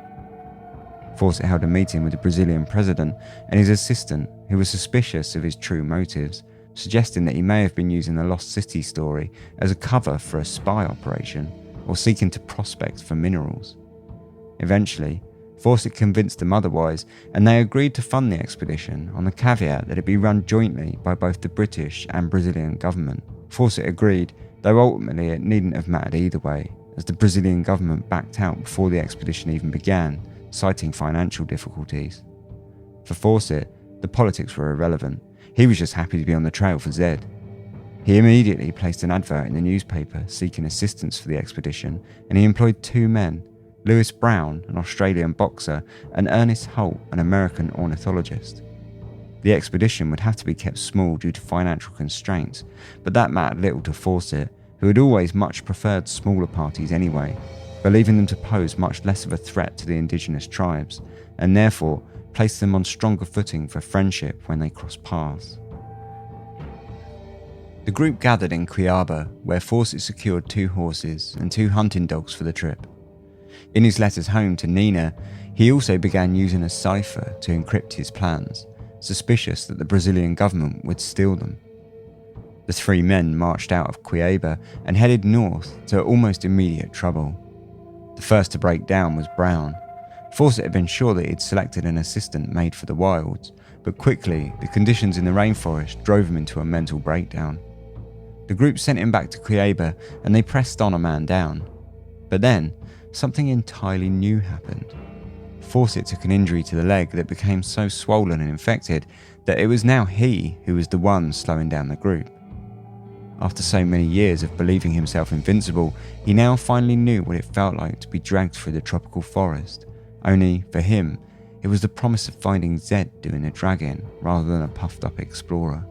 Fawcett held a meeting with the Brazilian president and his assistant, who was suspicious of his true motives, suggesting that he may have been using the Lost City story as a cover for a spy operation or seeking to prospect for minerals. Eventually, Fawcett convinced them otherwise, and they agreed to fund the expedition on the caveat that it be run jointly by both the British and Brazilian government. Fawcett agreed, though ultimately it needn't have mattered either way, as the Brazilian government backed out before the expedition even began, citing financial difficulties. For Fawcett, the politics were irrelevant. He was just happy to be on the trail for Zed. He immediately placed an advert in the newspaper seeking assistance for the expedition, and he employed two men, Lewis Brown, an Australian boxer, and Ernest Holt, an American ornithologist. The expedition would have to be kept small due to financial constraints, but that mattered little to Fawcett, who had always much preferred smaller parties anyway, believing them to pose much less of a threat to the indigenous tribes, and therefore placed them on stronger footing for friendship when they crossed paths. The group gathered in Cuiabá, where Fawcett secured 2 horses and 2 hunting dogs for the trip. In his letters home to Nina, he also began using a cipher to encrypt his plans, suspicious that the Brazilian government would steal them. The 3 men marched out of Cuiabá and headed north to almost immediate trouble. The first to break down was Brown. Fawcett had been sure that he'd selected an assistant made for the wilds, but quickly the conditions in the rainforest drove him into a mental breakdown. The group sent him back to Cuiabá and they pressed on a man down. But then, something entirely new happened. Fawcett took an injury to the leg that became so swollen and infected that it was now he who was the one slowing down the group. After so many years of believing himself invincible, he now finally knew what it felt like to be dragged through the tropical forest. Only, for him, it was the promise of finding Zed doing the dragging rather than a puffed-up explorer.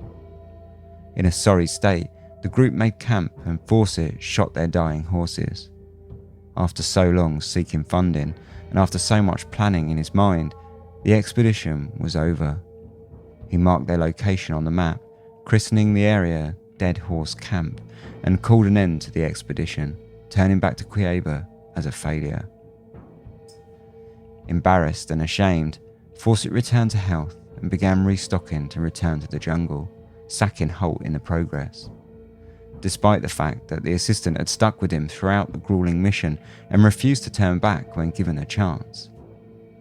In a sorry state, the group made camp and Fawcett shot their dying horses. After so long seeking funding, and after so much planning in his mind, the expedition was over. He marked their location on the map, christening the area Dead Horse Camp, and called an end to the expedition, turning back to Cuiabá as a failure. Embarrassed and ashamed, Fawcett returned to health and began restocking to return to the jungle, sacking Holt in the progress. Despite the fact that the assistant had stuck with him throughout the grueling mission and refused to turn back when given a chance.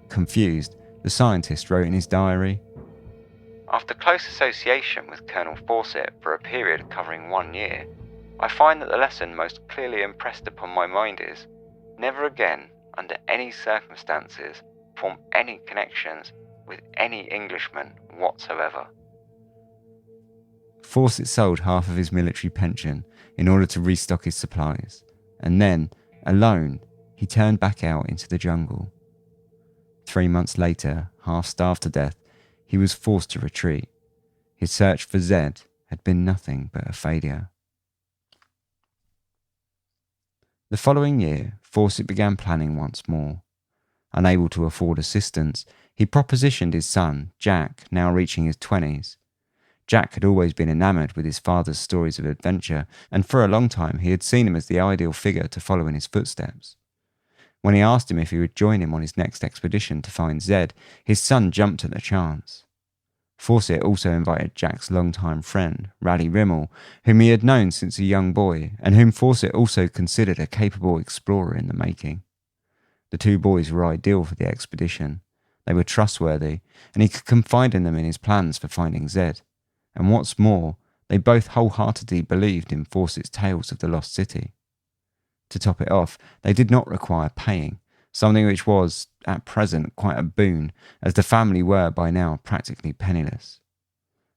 Confused, the scientist wrote in his diary, "After close association with Colonel Fawcett for a period covering 1 year, I find that the lesson most clearly impressed upon my mind is, never again, under any circumstances, form any connections with any Englishman whatsoever." Fawcett sold half of his military pension in order to restock his supplies, and then, alone, he turned back out into the jungle. 3 months later, half starved to death, he was forced to retreat. His search for Zed had been nothing but a failure. The following year, Fawcett began planning once more. Unable to afford assistance, he propositioned his son, Jack, now reaching his 20s. Jack had always been enamoured with his father's stories of adventure, and for a long time he had seen him as the ideal figure to follow in his footsteps. When he asked him if he would join him on his next expedition to find Zed, his son jumped at the chance. Fawcett also invited Jack's longtime friend, Raleigh Rimmel, whom he had known since a young boy, and whom Fawcett also considered a capable explorer in the making. The two boys were ideal for the expedition. They were trustworthy, and he could confide in them in his plans for finding Zed. And what's more, they both wholeheartedly believed in Fawcett's tales of the lost city. To top it off, they did not require paying, something which was, at present, quite a boon, as the family were by now practically penniless.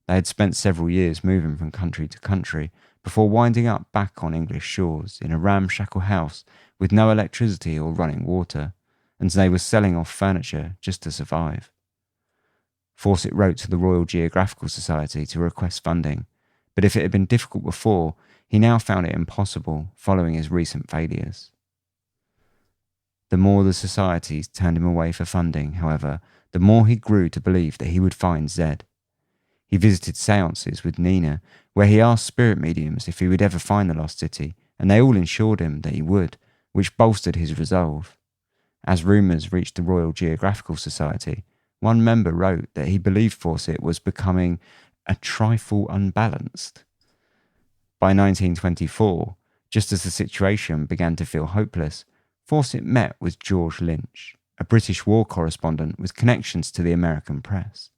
They had spent several years moving from country to country before winding up back on English shores in a ramshackle house with no electricity or running water, and they were selling off furniture just to survive. Fawcett wrote to the Royal Geographical Society to request funding, but if it had been difficult before, he now found it impossible following his recent failures. The more the societies turned him away for funding, however, the more he grew to believe that he would find Zed. He visited seances with Nina, where he asked spirit mediums if he would ever find the lost city, and they all assured him that he would, which bolstered his resolve. As rumours reached the Royal Geographical Society, one member wrote that he believed Fawcett was becoming a trifle unbalanced. By 1924, just as the situation began to feel hopeless, Fawcett met with George Lynch, a British war correspondent with connections to the American press.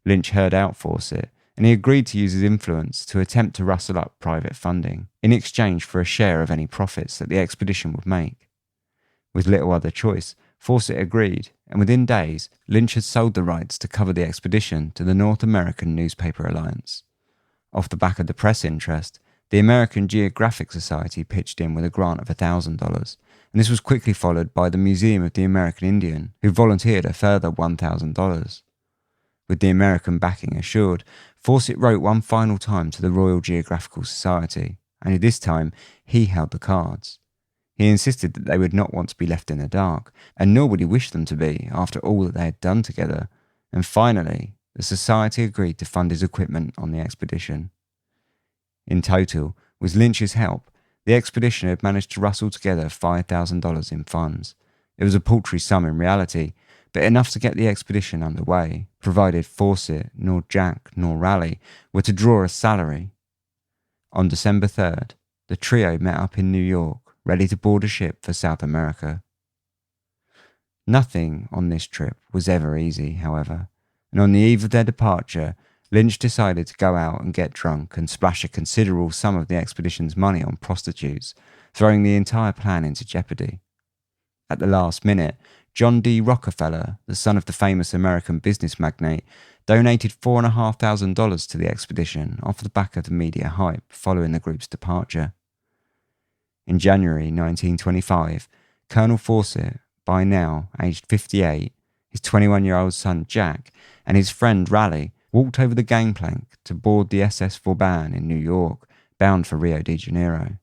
Lynch heard out Fawcett, and he agreed to use his influence to attempt to rustle up private funding, in exchange for a share of any profits that the expedition would make. With little other choice, Fawcett agreed, and within days, Lynch had sold the rights to cover the expedition to the North American Newspaper Alliance. Off the back of the press interest, the American Geographic Society pitched in with a grant of $1,000, and this was quickly followed by the Museum of the American Indian, who volunteered a further $1,000. With the American backing assured, Fawcett wrote one final time to the Royal Geographical Society, and this time he held the cards. He insisted that they would not want to be left in the dark, and nor would he wish them to be after all that they had done together, and finally, the Society agreed to fund his equipment on the expedition. In total, with Lynch's help, the expedition had managed to rustle together $5,000 in funds. It was a paltry sum in reality, but enough to get the expedition underway, provided Fawcett, nor Jack, nor Raleigh were to draw a salary. On December 3rd, the trio met up in New York, ready to board a ship for South America. Nothing on this trip was ever easy, however, and on the eve of their departure, Lynch decided to go out and get drunk and splash a considerable sum of the expedition's money on prostitutes, throwing the entire plan into jeopardy. At the last minute, John D. Rockefeller, the son of the famous American business magnate, donated $4,500 to the expedition off the back of the media hype following the group's departure. In January 1925, Colonel Fawcett, by now aged 58, his 21-year-old son Jack, and his friend Raleigh walked over the gangplank to board the SS Vauban in New York, bound for Rio de Janeiro.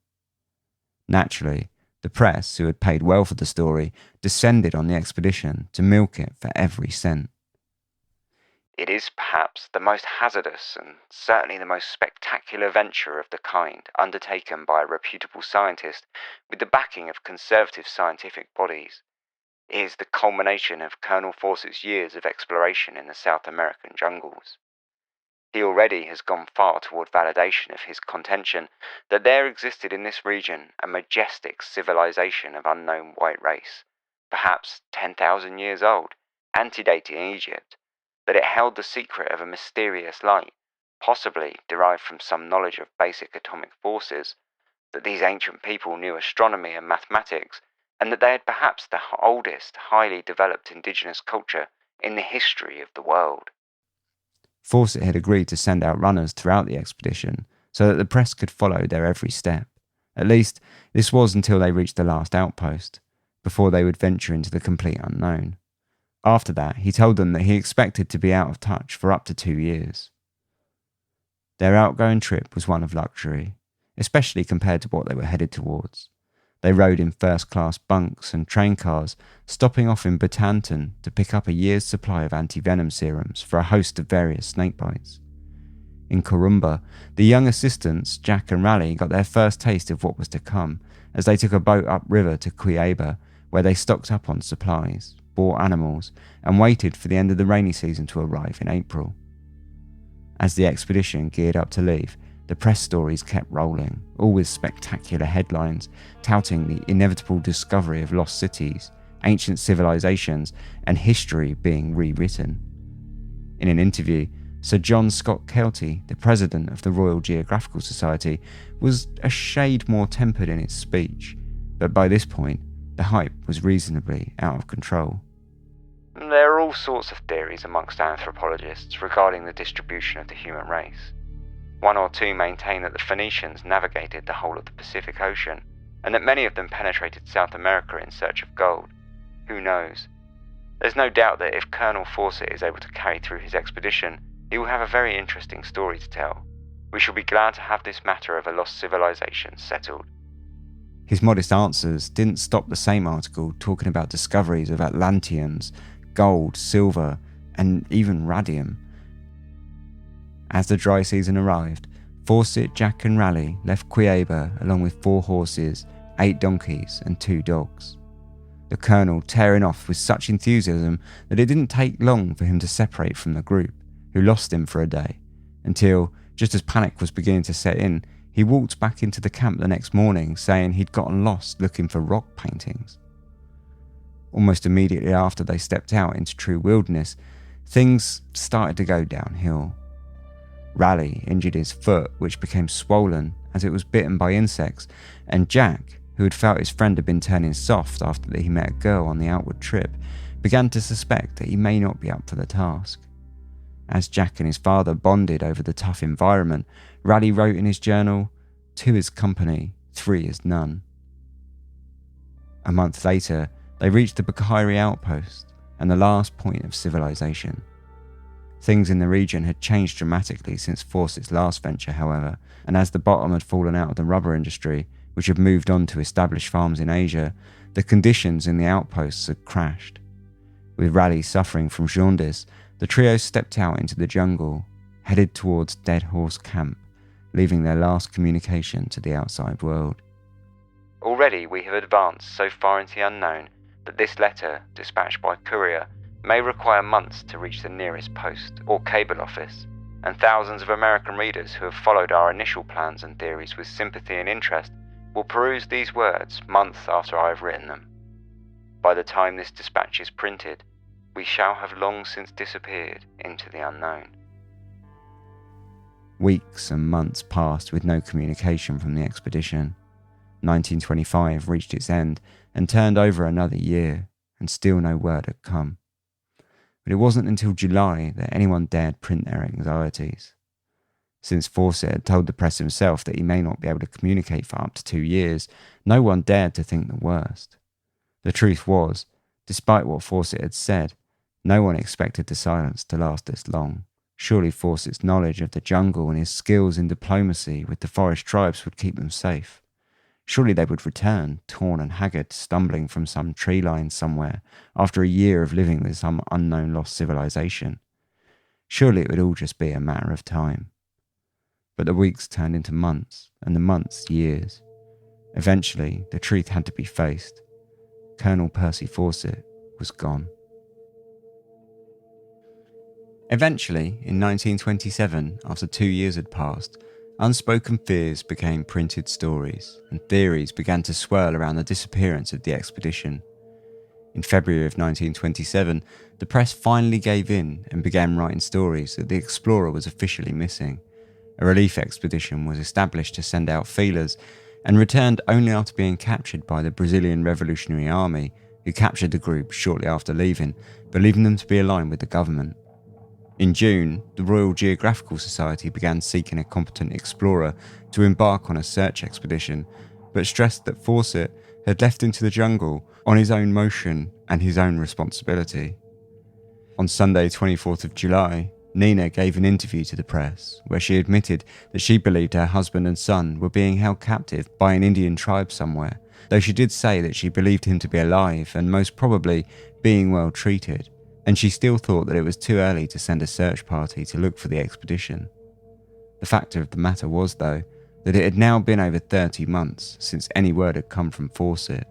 Naturally, the press, who had paid well for the story, descended on the expedition to milk it for every cent. It is perhaps the most hazardous and certainly the most spectacular venture of the kind undertaken by a reputable scientist with the backing of conservative scientific bodies. It is the culmination of Colonel Fawcett's years of exploration in the South American jungles. He already has gone far toward validation of his contention that there existed in this region a majestic civilization of unknown white race, perhaps 10,000 years old, antedating Egypt, that it held the secret of a mysterious light, possibly derived from some knowledge of basic atomic forces, that these ancient people knew astronomy and mathematics, and that they had perhaps the oldest, highly developed indigenous culture in the history of the world. Fawcett had agreed to send out runners throughout the expedition so that the press could follow their every step. At least, this was until they reached the last outpost, before they would venture into the complete unknown. After that, he told them that he expected to be out of touch for up to 2 years. Their outgoing trip was one of luxury, especially compared to what they were headed towards. They rode in first-class bunks and train cars, stopping off in Batanton to pick up a year's supply of anti-venom serums for a host of various snake bites. In Corumba, the young assistants, Jack and Raleigh, got their first taste of what was to come as they took a boat upriver to Cuiaba, where they stocked up on supplies, bought animals, and waited for the end of the rainy season to arrive in April. As the expedition geared up to leave, the press stories kept rolling, all with spectacular headlines touting the inevitable discovery of lost cities, ancient civilizations, and history being rewritten. In an interview, Sir John Scott Kelty, the president of the Royal Geographical Society, was a shade more tempered in his speech, but by this point, the hype was reasonably out of control. There are all sorts of theories amongst anthropologists regarding the distribution of the human race. One or two maintain that the Phoenicians navigated the whole of the Pacific Ocean, and that many of them penetrated South America in search of gold. Who knows? There's no doubt that if Colonel Fawcett is able to carry through his expedition, he will have a very interesting story to tell. We shall be glad to have this matter of a lost civilization settled. His modest answers didn't stop the same article talking about discoveries of Atlanteans, gold, silver, and even radium. As the dry season arrived, Fawcett, Jack and Raleigh left Cuiaba along with 4 horses, 8 donkeys and 2 dogs. The colonel tearing off with such enthusiasm that it didn't take long for him to separate from the group, who lost him for a day, until, just as panic was beginning to set in, he walked back into the camp the next morning saying he'd gotten lost looking for rock paintings. Almost immediately after they stepped out into true wilderness, things started to go downhill. Raleigh injured his foot, which became swollen as it was bitten by insects, and Jack, who had felt his friend had been turning soft after he met a girl on the outward trip, began to suspect that he may not be up for the task. As Jack and his father bonded over the tough environment, Raleigh wrote in his journal, 2 is company, 3 is none. A month later, they reached the Bakairi outpost and the last point of civilization. Things in the region had changed dramatically since Fawcett's last venture, however, and as the bottom had fallen out of the rubber industry, which had moved on to establish farms in Asia, the conditions in the outposts had crashed. With Raleigh suffering from jaundice, the trio stepped out into the jungle, headed towards Dead Horse Camp, leaving their last communication to the outside world. Already we have advanced so far into the unknown that this letter, dispatched by courier, may require months to reach the nearest post or cable office, and thousands of American readers who have followed our initial plans and theories with sympathy and interest will peruse these words months after I have written them. By the time this dispatch is printed, we shall have long since disappeared into the unknown. Weeks and months passed with no communication from the expedition. 1925 reached its end and turned over another year, and still no word had come. But it wasn't until July that anyone dared print their anxieties. Since Fawcett had told the press himself that he may not be able to communicate for up to 2 years, no one dared to think the worst. The truth was, despite what Fawcett had said, no one expected the silence to last this long. Surely Fawcett's knowledge of the jungle and his skills in diplomacy with the forest tribes would keep them safe. Surely they would return, torn and haggard, stumbling from some tree line somewhere after a year of living with some unknown lost civilization. Surely it would all just be a matter of time. But the weeks turned into months, and the months years. Eventually, the truth had to be faced. Colonel Percy Fawcett was gone. Eventually, in 1927, after 2 years had passed, unspoken fears became printed stories, and theories began to swirl around the disappearance of the expedition. In February of 1927, the press finally gave in and began writing stories that the explorer was officially missing. A relief expedition was established to send out feelers, and returned only after being captured by the Brazilian Revolutionary Army, who captured the group shortly after leaving, believing them to be aligned with the government. In June, the Royal Geographical Society began seeking a competent explorer to embark on a search expedition, but stressed that Fawcett had left into the jungle on his own motion and his own responsibility. On Sunday, 24th of July, Nina gave an interview to the press where she admitted that she believed her husband and son were being held captive by an Indian tribe somewhere, though she did say that she believed him to be alive and most probably being well treated, and she still thought that it was too early to send a search party to look for the expedition. The fact of the matter was, though, that it had now been over 30 months since any word had come from Fawcett,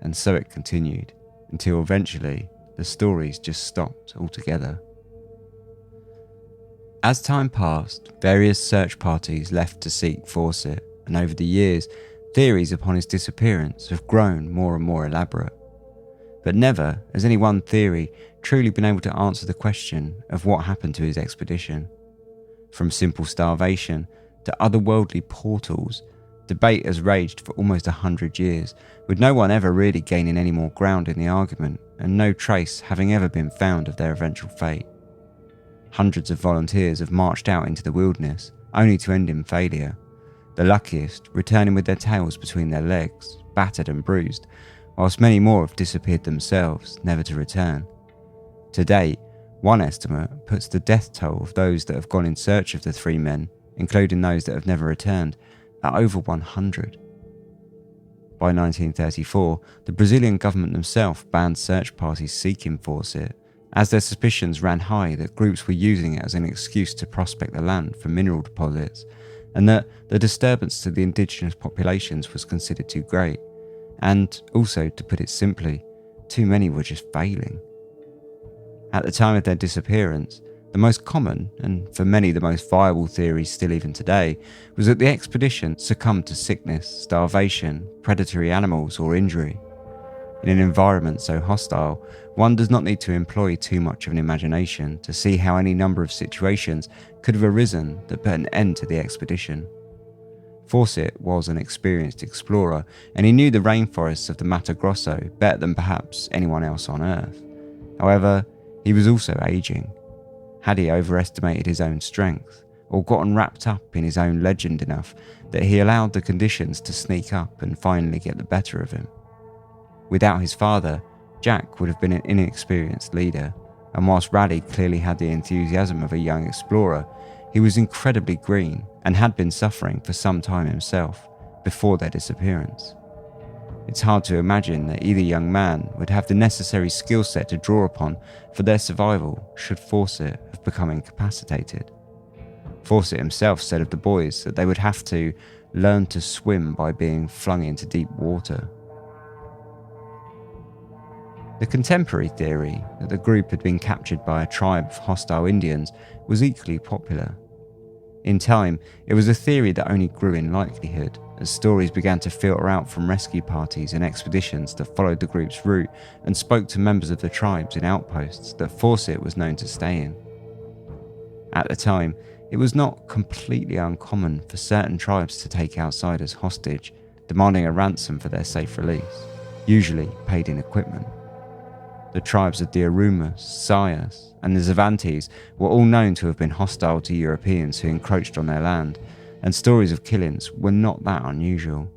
and so it continued, until eventually the stories just stopped altogether. As time passed, various search parties left to seek Fawcett, and over the years, theories upon his disappearance have grown more and more elaborate. But never has any one theory truly been able to answer the question of what happened to his expedition. From simple starvation to otherworldly portals, debate has raged for almost 100 years, with no one ever really gaining any more ground in the argument, and no trace having ever been found of their eventual fate. Hundreds of volunteers have marched out into the wilderness, only to end in failure, the luckiest returning with their tails between their legs, battered and bruised, whilst many more have disappeared themselves, never to return. To date, one estimate puts the death toll of those that have gone in search of the three men, including those that have never returned, at over 100. By 1934, the Brazilian government themselves banned search parties seeking Fawcett, as their suspicions ran high that groups were using it as an excuse to prospect the land for mineral deposits, and that the disturbance to the indigenous populations was considered too great, and also, to put it simply, too many were just failing. At the time of their disappearance, the most common, and for many the most viable theory still even today, was that the expedition succumbed to sickness, starvation, predatory animals or injury. In an environment so hostile, one does not need to employ too much of an imagination to see how any number of situations could have arisen that put an end to the expedition. Fawcett was an experienced explorer, and he knew the rainforests of the Mato Grosso better than perhaps anyone else on Earth. However, he was also aging. Had he overestimated his own strength, or gotten wrapped up in his own legend enough that he allowed the conditions to sneak up and finally get the better of him? Without his father, Jack would have been an inexperienced leader, and whilst Raleigh clearly had the enthusiasm of a young explorer, he was incredibly green and had been suffering for some time himself, before their disappearance. It's hard to imagine that either young man would have the necessary skill set to draw upon for their survival should Fawcett have become incapacitated. Fawcett himself said of the boys that they would have to learn to swim by being flung into deep water. The contemporary theory that the group had been captured by a tribe of hostile Indians was equally popular. In time, it was a theory that only grew in likelihood as stories began to filter out from rescue parties and expeditions that followed the group's route and spoke to members of the tribes in outposts that Fawcett was known to stay in. At the time, it was not completely uncommon for certain tribes to take outsiders hostage, demanding a ransom for their safe release, usually paid in equipment. The tribes of the Arumas, Sayas, and the Zavantes were all known to have been hostile to Europeans who encroached on their land, and stories of killings were not that unusual.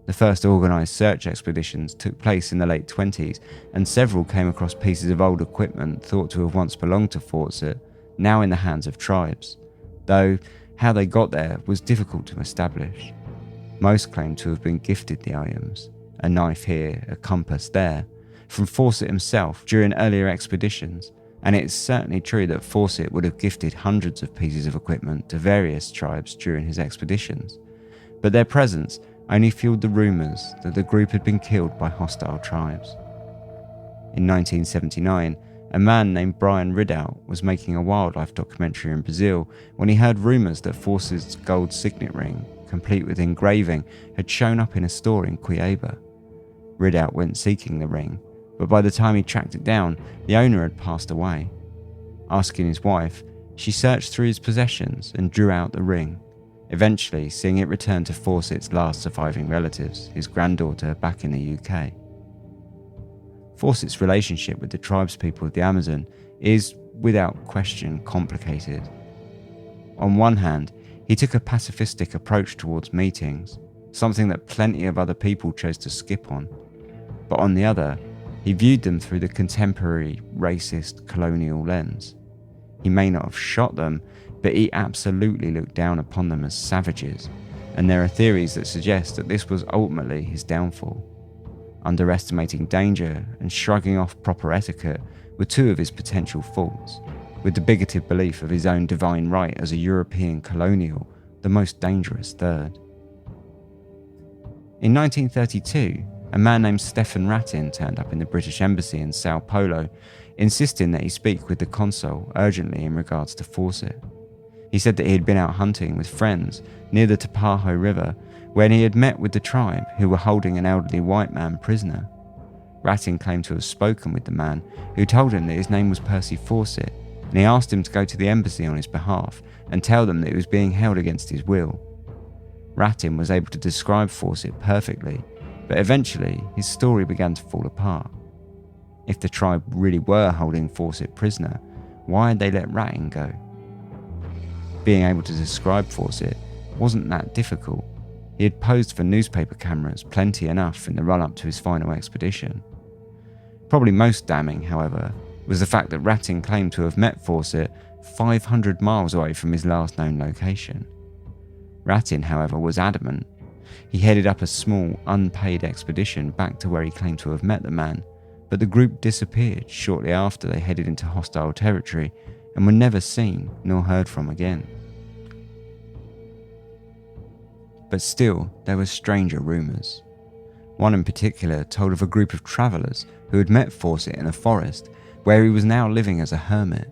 The first organised search expeditions took place in the late 20s, and several came across pieces of old equipment thought to have once belonged to Fawcett, now in the hands of tribes, though how they got there was difficult to establish. Most claimed to have been gifted the items, a knife here, a compass there, from Fawcett himself during earlier expeditions, and it's certainly true that Fawcett would have gifted hundreds of pieces of equipment to various tribes during his expeditions, but their presence only fueled the rumours that the group had been killed by hostile tribes. In 1979, a man named Brian Ridout was making a wildlife documentary in Brazil when he heard rumours that Fawcett's gold signet ring, complete with engraving, had shown up in a store in Cuiabá. Ridout went seeking the ring, but by the time he tracked it down, the owner had passed away. Asking his wife, she searched through his possessions and drew out the ring, eventually seeing it return to Fawcett's last surviving relatives, his granddaughter back in the UK. Fawcett's relationship with the tribespeople of the Amazon is without question complicated. On one hand, he took a pacifistic approach towards meetings, something that plenty of other people chose to skip on. But on the other, he viewed them through the contemporary racist colonial lens. He may not have shot them, but he absolutely looked down upon them as savages, and there are theories that suggest that this was ultimately his downfall. Underestimating danger and shrugging off proper etiquette were two of his potential faults, with the bigoted belief of his own divine right as a European colonial the most dangerous third. In 1932, a man named Stefan Ratin turned up in the British Embassy in Sao Paulo, insisting that he speak with the consul urgently in regards to Fawcett. He said that he had been out hunting with friends near the Tapajo River when he had met with the tribe who were holding an elderly white man prisoner. Ratin claimed to have spoken with the man, who told him that his name was Percy Fawcett, and he asked him to go to the embassy on his behalf and tell them that he was being held against his will. Ratin was able to describe Fawcett perfectly, but eventually his story began to fall apart. If the tribe really were holding Fawcett prisoner, why had they let Ratin go? Being able to describe Fawcett wasn't that difficult. He had posed for newspaper cameras plenty enough in the run-up to his final expedition. Probably most damning, however, was the fact that Ratin claimed to have met Fawcett 500 miles away from his last known location. Ratin, however, was adamant. He headed up a small, unpaid expedition back to where he claimed to have met the man, but the group disappeared shortly after they headed into hostile territory and were never seen nor heard from again. But still, there were stranger rumours. One in particular told of a group of travellers who had met Fawcett in a forest where he was now living as a hermit,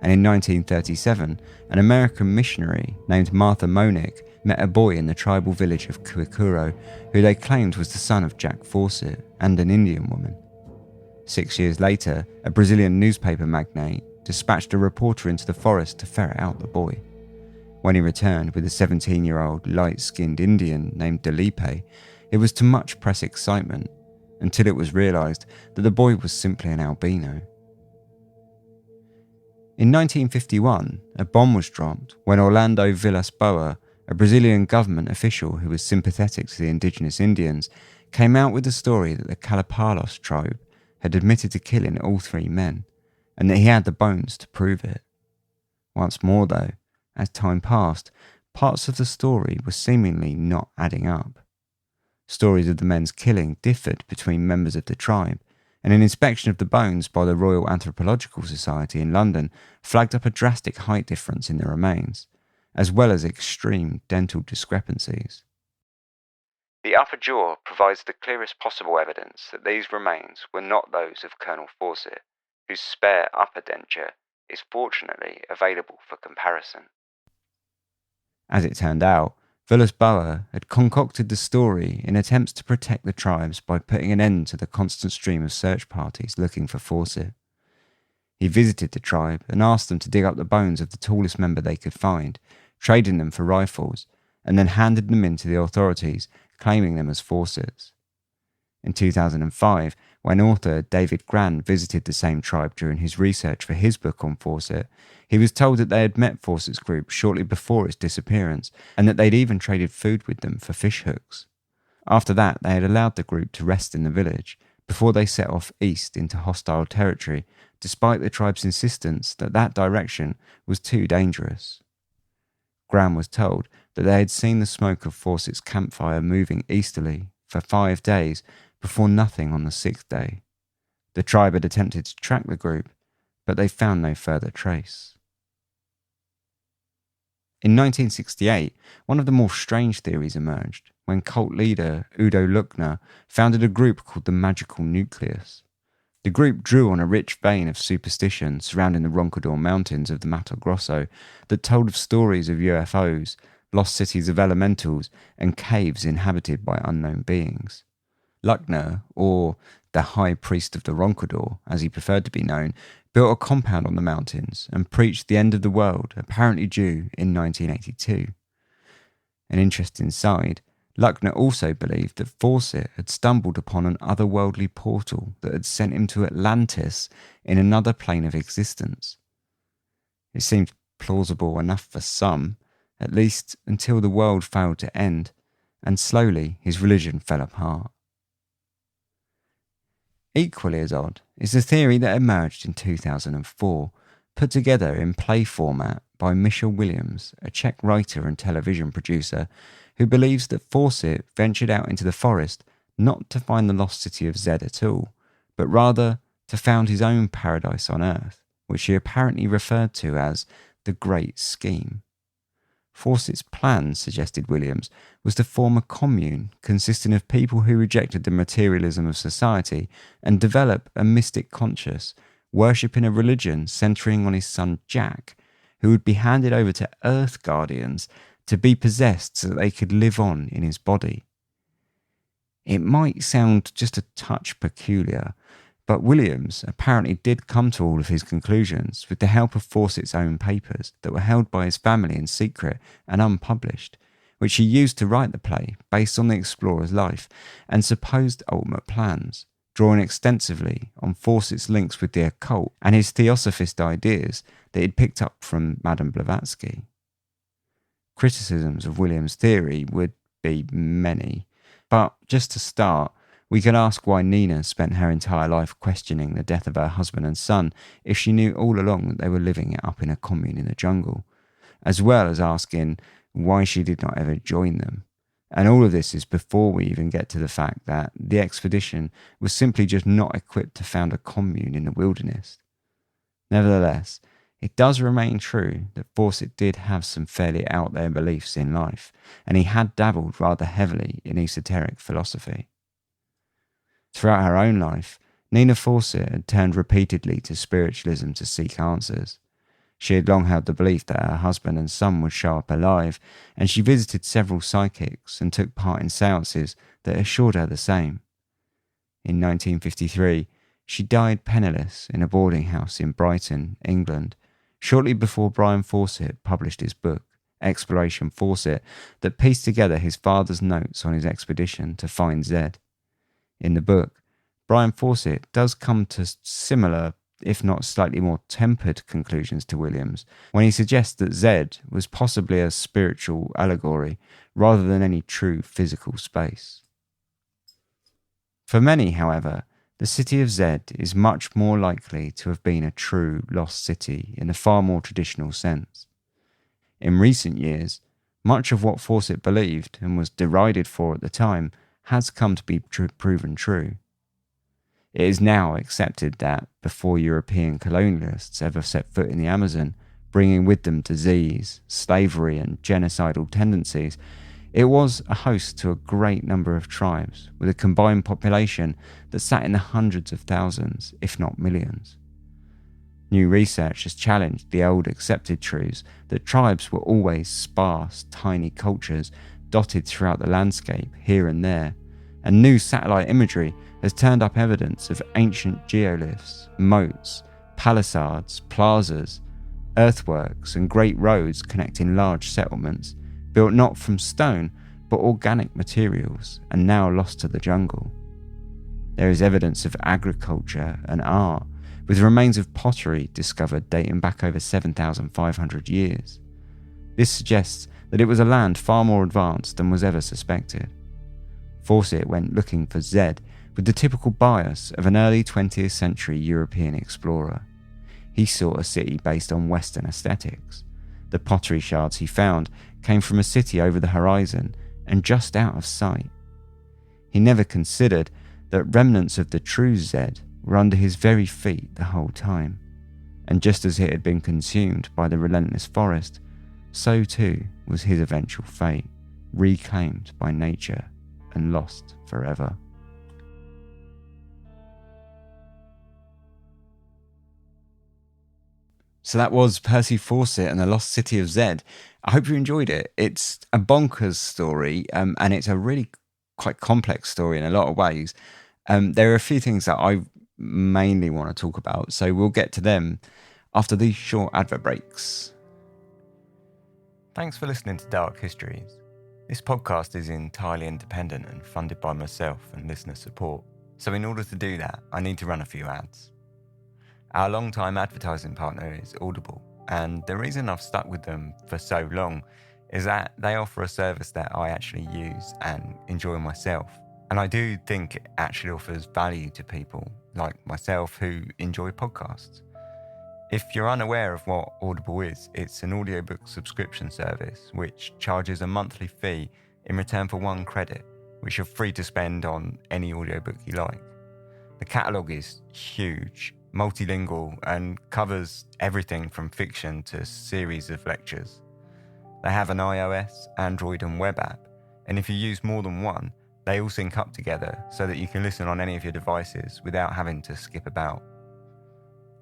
and in 1937, an American missionary named Martha Monick met a boy in the tribal village of Kuikuro who they claimed was the son of Jack Fawcett and an Indian woman. 6 years later, a Brazilian newspaper magnate dispatched a reporter into the forest to ferret out the boy. When he returned with a 17-year-old light-skinned Indian named Delipe, it was to much press excitement, until it was realised that the boy was simply an albino. In 1951, a bomb was dropped when Orlando Villas-Boas, a Brazilian government official who was sympathetic to the indigenous Indians, came out with the story that the Kalapalos tribe had admitted to killing all three men, and that he had the bones to prove it. Once more, though, as time passed, parts of the story were seemingly not adding up. Stories of the men's killing differed between members of the tribe, and an inspection of the bones by the Royal Anthropological Society in London flagged up a drastic height difference in the remains, as well as extreme dental discrepancies. The upper jaw provides the clearest possible evidence that these remains were not those of Colonel Fawcett, whose spare upper denture is fortunately available for comparison. As it turned out, Villas-Boas had concocted the story in attempts to protect the tribes by putting an end to the constant stream of search parties looking for Fawcett. He visited the tribe and asked them to dig up the bones of the tallest member they could find, trading them for rifles, and then handed them in to the authorities, claiming them as Fawcett's. In 2005, when author David Gran visited the same tribe during his research for his book on Fawcett, he was told that they had met Fawcett's group shortly before its disappearance, and that they'd even traded food with them for fish hooks. After that, they had allowed the group to rest in the village, before they set off east into hostile territory, despite the tribe's insistence that that direction was too dangerous. Gran was told that they had seen the smoke of Fawcett's campfire moving easterly for 5 days before nothing on the 6th day. The tribe had attempted to track the group, but they found no further trace. In 1968, one of the more strange theories emerged when cult leader Udo Luckner founded a group called the Magical Nucleus. The group drew on a rich vein of superstition surrounding the Roncador Mountains of the Mato Grosso that told of stories of UFOs, lost cities of elementals, and caves inhabited by unknown beings. Luckner, or the High Priest of the Roncador, as he preferred to be known, built a compound on the mountains and preached the end of the world, apparently due in 1982. An interesting side, Luckner also believed that Fawcett had stumbled upon an otherworldly portal that had sent him to Atlantis in another plane of existence. It seemed plausible enough for some, at least until the world failed to end, and slowly his religion fell apart. Equally as odd is the theory that emerged in 2004, put together in play format by Michelle Williams, a Czech writer and television producer, who believes that Fawcett ventured out into the forest not to find the lost city of Zed at all, but rather to found his own paradise on Earth, which he apparently referred to as the Great Scheme. Fawcett's plan, suggested Williams, was to form a commune consisting of people who rejected the materialism of society and develop a mystic conscience, worshipping a religion centering on his son Jack, who would be handed over to Earth Guardians to be possessed so that they could live on in his body. It might sound just a touch peculiar, but Williams apparently did come to all of his conclusions with the help of Fawcett's own papers that were held by his family in secret and unpublished, which he used to write the play based on the explorer's life and supposed ultimate plans, drawing extensively on Fawcett's links with the occult and his theosophist ideas that he'd picked up from Madame Blavatsky. Criticisms of Williams' theory would be many, but just to start, we can ask why Nina spent her entire life questioning the death of her husband and son if she knew all along that they were living up in a commune in the jungle, as well as asking why she did not ever join them. And all of this is before we even get to the fact that the expedition was simply just not equipped to found a commune in the wilderness. Nevertheless, it does remain true that Fawcett did have some fairly out there beliefs in life, and he had dabbled rather heavily in esoteric philosophy. Throughout her own life, Nina Fawcett had turned repeatedly to spiritualism to seek answers. She had long held the belief that her husband and son would show up alive, and she visited several psychics and took part in seances that assured her the same. In 1953, she died penniless in a boarding house in Brighton, England, shortly before Brian Fawcett published his book, Exploration Fawcett, that pieced together his father's notes on his expedition to find Zed. In the book, Brian Fawcett does come to similar, if not slightly more tempered conclusions to Williams, when he suggests that Zed was possibly a spiritual allegory rather than any true physical space. For many, however, the city of Zed is much more likely to have been a true lost city in a far more traditional sense. In recent years, much of what Fawcett believed and was derided for at the time has come to be proven true. It is now accepted that before European colonialists ever set foot in the Amazon, bringing with them disease, slavery and genocidal tendencies, it was a host to a great number of tribes with a combined population that sat in the hundreds of thousands, if not millions. New research has challenged the old accepted truths that tribes were always sparse, tiny cultures dotted throughout the landscape here and there, and new satellite imagery has turned up evidence of ancient geoliths, moats, palisades, plazas, earthworks and great roads connecting large settlements, built not from stone but organic materials and now lost to the jungle. There is evidence of agriculture and art, with remains of pottery discovered dating back over 7,500 years. This suggests that it was a land far more advanced than was ever suspected. Fawcett went looking for Zed with the typical bias of an early 20th century European explorer. He sought a city based on Western aesthetics. The pottery shards he found came from a city over the horizon and just out of sight. He never considered that remnants of the true Zed were under his very feet the whole time, and just as it had been consumed by the relentless forest, so too was his eventual fate, reclaimed by nature and lost forever. So that was Percy Fawcett and the Lost City of Zed. I hope you enjoyed it. It's a bonkers story, and it's a really quite complex story in a lot of ways. There are a few things that I mainly want to talk about, so we'll get to them after these short advert breaks. Thanks for listening to Dark Histories. This podcast is entirely independent and funded by myself and listener support, so in order to do that, I need to run a few ads. Our long-time advertising partner is Audible, and the reason I've stuck with them for so long is that they offer a service that I actually use and enjoy myself. And I do think it actually offers value to people like myself who enjoy podcasts. If you're unaware of what Audible is, it's an audiobook subscription service which charges a monthly fee in return for 1 credit, which you're free to spend on any audiobook you like. The catalogue is huge, multilingual, and covers everything from fiction to series of lectures. They have an iOS, Android and web app, and if you use more than one, they all sync up together so that you can listen on any of your devices without having to skip about.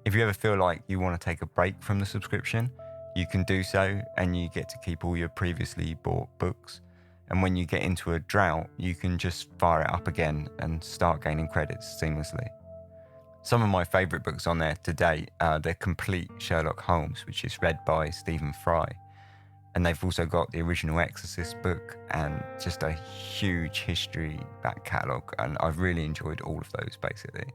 If you ever feel like you want to take a break from the subscription, you can do so, and you get to keep all your previously bought books. And when you get into a drought, you can just fire it up again and start gaining credits seamlessly. Some of my favourite books on there to date are The Complete Sherlock Holmes, which is read by Stephen Fry. And they've also got the original Exorcist book and just a huge history back catalogue. And I've really enjoyed all of those, basically.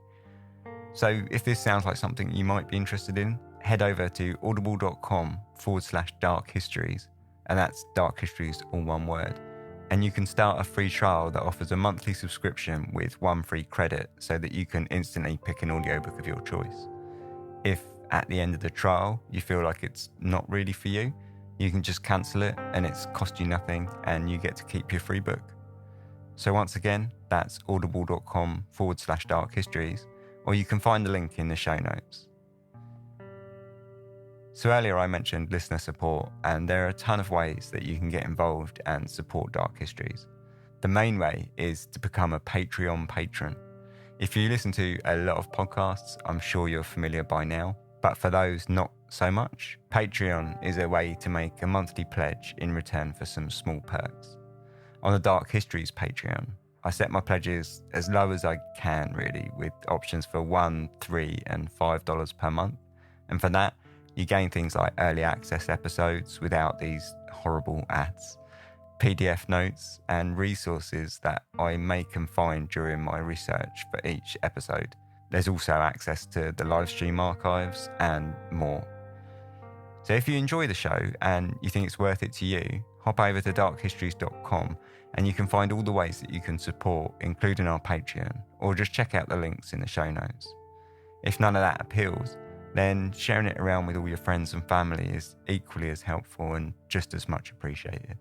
So if this sounds like something you might be interested in, head over to audible.com/dark histories. And that's dark histories, all one word. And you can start a free trial that offers a monthly subscription with 1 free credit so that you can instantly pick an audiobook of your choice. If at the end of the trial you feel like it's not really for you, you can just cancel it and it's cost you nothing and you get to keep your free book. So once again, that's audible.com/dark histories, or you can find the link in the show notes. So earlier I mentioned listener support, and there are a ton of ways that you can get involved and support Dark Histories. The main way is to become a Patreon patron. If you listen to a lot of podcasts, I'm sure you're familiar by now, but for those not so much, Patreon is a way to make a monthly pledge in return for some small perks. On the Dark Histories Patreon, I set my pledges as low as I can really, with options for $1, $3 and $5 per month. And for that, you gain things like early access episodes without these horrible ads, PDF notes and resources that I make and find during my research for each episode. There's also access to the live stream archives and more. So if you enjoy the show and you think it's worth it to you, hop over to darkhistories.com and you can find all the ways that you can support, including our Patreon, or just check out the links in the show notes. If none of that appeals, then sharing it around with all your friends and family is equally as helpful and just as much appreciated.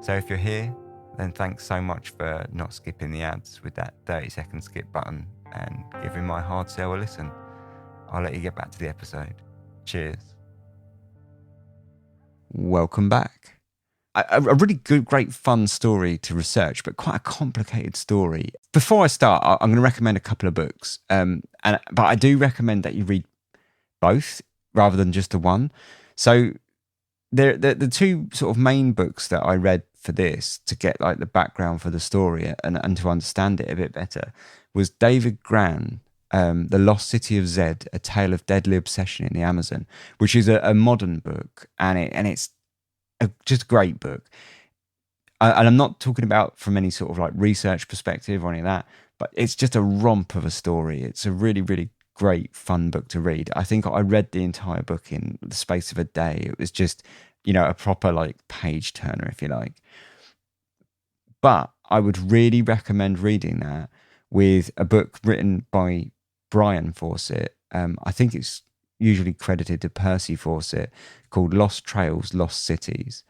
So if you're here, then thanks so much for not skipping the ads with that 30-second skip button and giving my hard sell a listen. I'll let you get back to the episode. Cheers. Welcome back. A really good, great, fun story to research, but quite a complicated story. Before I start, I'm going to recommend a couple of books, but I do recommend that you read both rather than just the one. So the two sort of main books that I read for this to get like the background for the story and to understand it a bit better was David Gran, The Lost City of Zed, A Tale of Deadly Obsession in the Amazon, which is a modern book, and it's just a great book. And I'm not talking about from any sort of like research perspective or any of that, but it's just a romp of a story. It's a really, really great, fun book to read. I think I read the entire book in the space of a day. It was just, a proper like page turner, if you like. But I would really recommend reading that with a book written by Brian Fawcett. I think it's usually credited to Percy Fawcett, called Lost Trails, Lost Cities,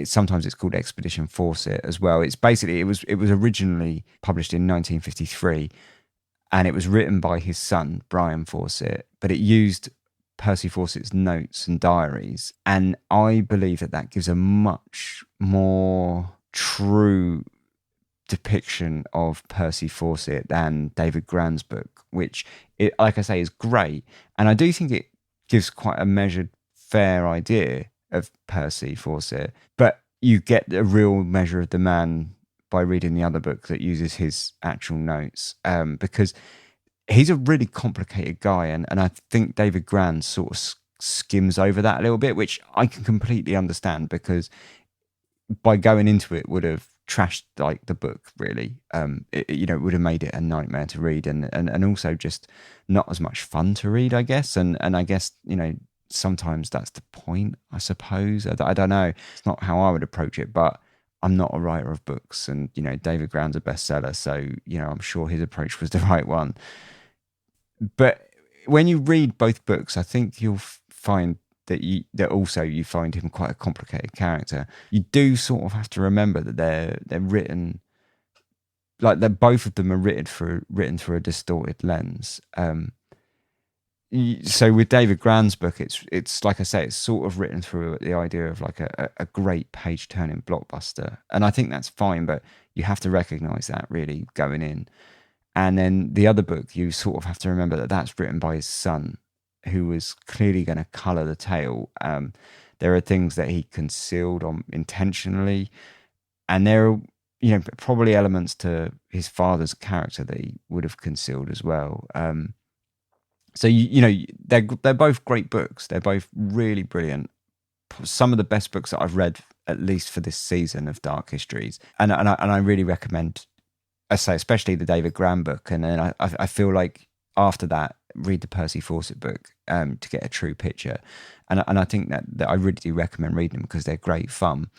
sometimes it's called Expedition Fawcett as well. It's basically it was originally published in 1953, and it was written by his son Brian Fawcett, but it used Percy Fawcett's notes and diaries, and I believe that gives a much more true depiction of Percy Fawcett than David Gran's book, which, like I say, is great. And I do think it gives quite a measured, fair idea of Percy Fawcett, but you get a real measure of the man by reading the other book that uses his actual notes, because he's a really complicated guy, and I think David Gran sort of skims over that a little bit, which I can completely understand, because by going into it would have trashed like the book really. It would have made it a nightmare to read, and also just not as much fun to read, I guess. And I guess sometimes that's the point, I suppose. I don't know. It's not how I would approach it, but I'm not a writer of books, and David Ground's a bestseller, so I'm sure his approach was the right one. But when you read both books, I think you'll find that also you find him quite a complicated character. You do sort of have to remember that they're written like that. Both of them are written through a distorted lens. So with David Ground's book, it's like I say, it's sort of written through the idea of like a great page turning blockbuster, and I think that's fine, but you have to recognise that really going in. And then the other book, you sort of have to remember that that's written by his son, who was clearly going to colour the tale. There are things that he concealed on intentionally, and there are probably elements to his father's character that he would have concealed as well. So they're both great books. They're both really brilliant. Some of the best books that I've read, at least for this season of Dark Histories, and I really recommend. I say especially the David Ground book, and then I feel like after that, read the Percy Fawcett book to get a true picture. And I think that I really do recommend reading them because they're great fun.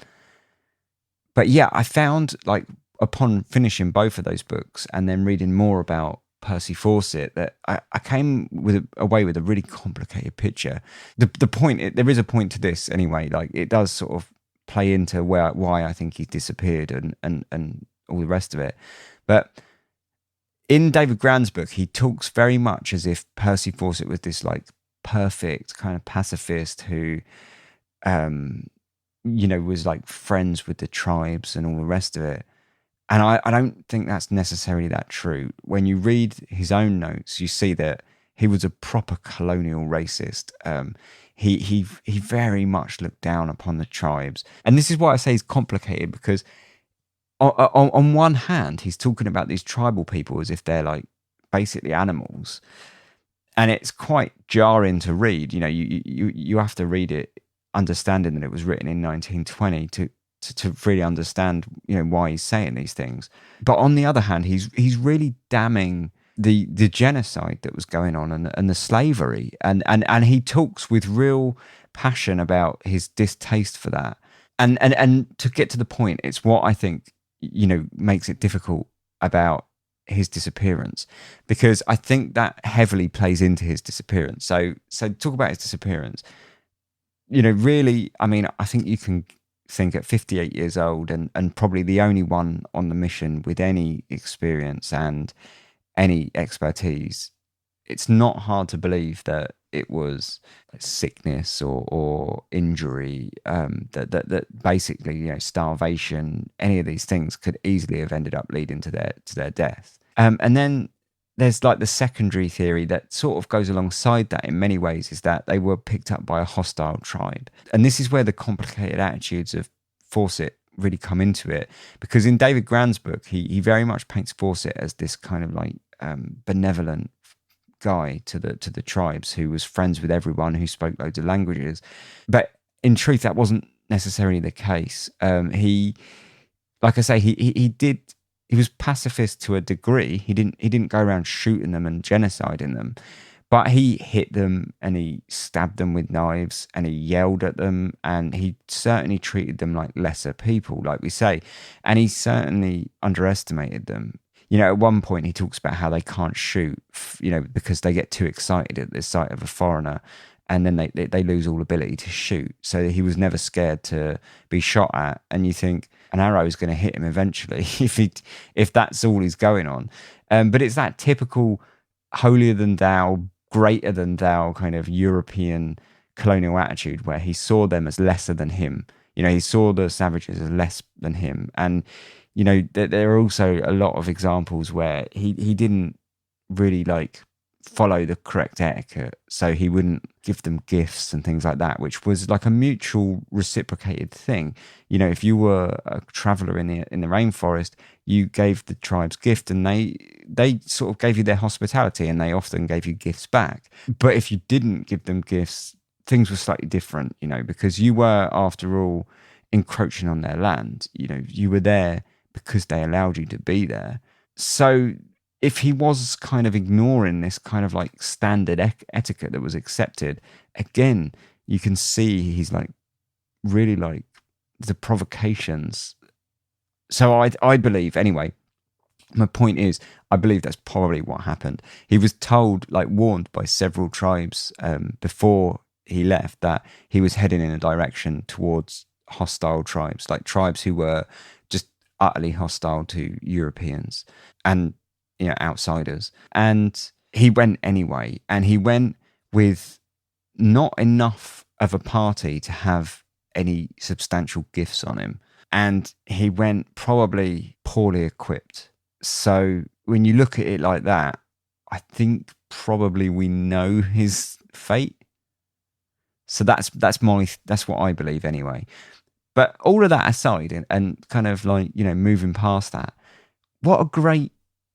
But yeah, I found like upon finishing both of those books and then reading more about Percy Fawcett that I came away with a really complicated picture. The point, there is a point to this anyway. Like it does sort of play into why I think he disappeared and all the rest of it. But in David Ground's book, he talks very much as if Percy Fawcett was this like perfect kind of pacifist who, was like friends with the tribes and all the rest of it. And I don't think that's necessarily that true. When you read his own notes, you see that he was a proper colonial racist. He very much looked down upon the tribes. And this is why I say he's complicated, because on one hand, he's talking about these tribal people as if they're like basically animals, and it's quite jarring to read. You have to read it understanding that it was written in 1920 to really understand why he's saying these things. But on the other hand, he's really damning the genocide that was going on and the slavery, and he talks with real passion about his distaste for that. And to get to the point, it's what I think makes it difficult about his disappearance, because I think that heavily plays into his disappearance. So talk about his disappearance. Really, I mean, I think you can think at 58 years old and probably the only one on the mission with any experience and any expertise, it's not hard to believe that it was sickness or injury, that basically starvation, any of these things could easily have ended up leading to their death. And then there's like the secondary theory that sort of goes alongside that in many ways, is that they were picked up by a hostile tribe. And this is where the complicated attitudes of Fawcett really come into it, because in David Ground's book, he very much paints Fawcett as this kind of like benevolent guy to the tribes who was friends with everyone, who spoke loads of languages. But in truth, that wasn't necessarily the case. He, like I say, he was pacifist to a degree. He didn't go around shooting them and genociding them, but he hit them and he stabbed them with knives and he yelled at them, and he certainly treated them like lesser people, like we say, and he certainly underestimated them. At one point he talks about how they can't shoot, because they get too excited at the sight of a foreigner, and then they lose all ability to shoot. So he was never scared to be shot at, and you think an arrow is going to hit him eventually if that's all he's going on. But it's that typical holier than thou, greater than thou kind of European colonial attitude, where he saw them as lesser than him. He saw the savages as less than him, and there are also a lot of examples where he didn't really like follow the correct etiquette, so he wouldn't give them gifts and things like that, which was like a mutual reciprocated thing. If you were a traveller in the rainforest, you gave the tribes gift, and they sort of gave you their hospitality, and they often gave you gifts back. But if you didn't give them gifts, things were slightly different, because you were, after all, encroaching on their land. You were there because they allowed you to be there. So if he was kind of ignoring this kind of like standard etiquette that was accepted, again, you can see he's like really like the provocations. So I believe, anyway, my point is, I believe that's probably what happened. He was told, like warned by several tribes before he left, that he was heading in a direction towards hostile tribes, like tribes who were just utterly hostile to Europeans and, you know, outsiders. And he went anyway, and he went with not enough of a party to have any substantial gifts on him. And he went probably poorly equipped. So when you look at it like that, I think probably we know his fate. So that's what I believe anyway. But all of that aside, and kind of like, you know, moving past that, what a great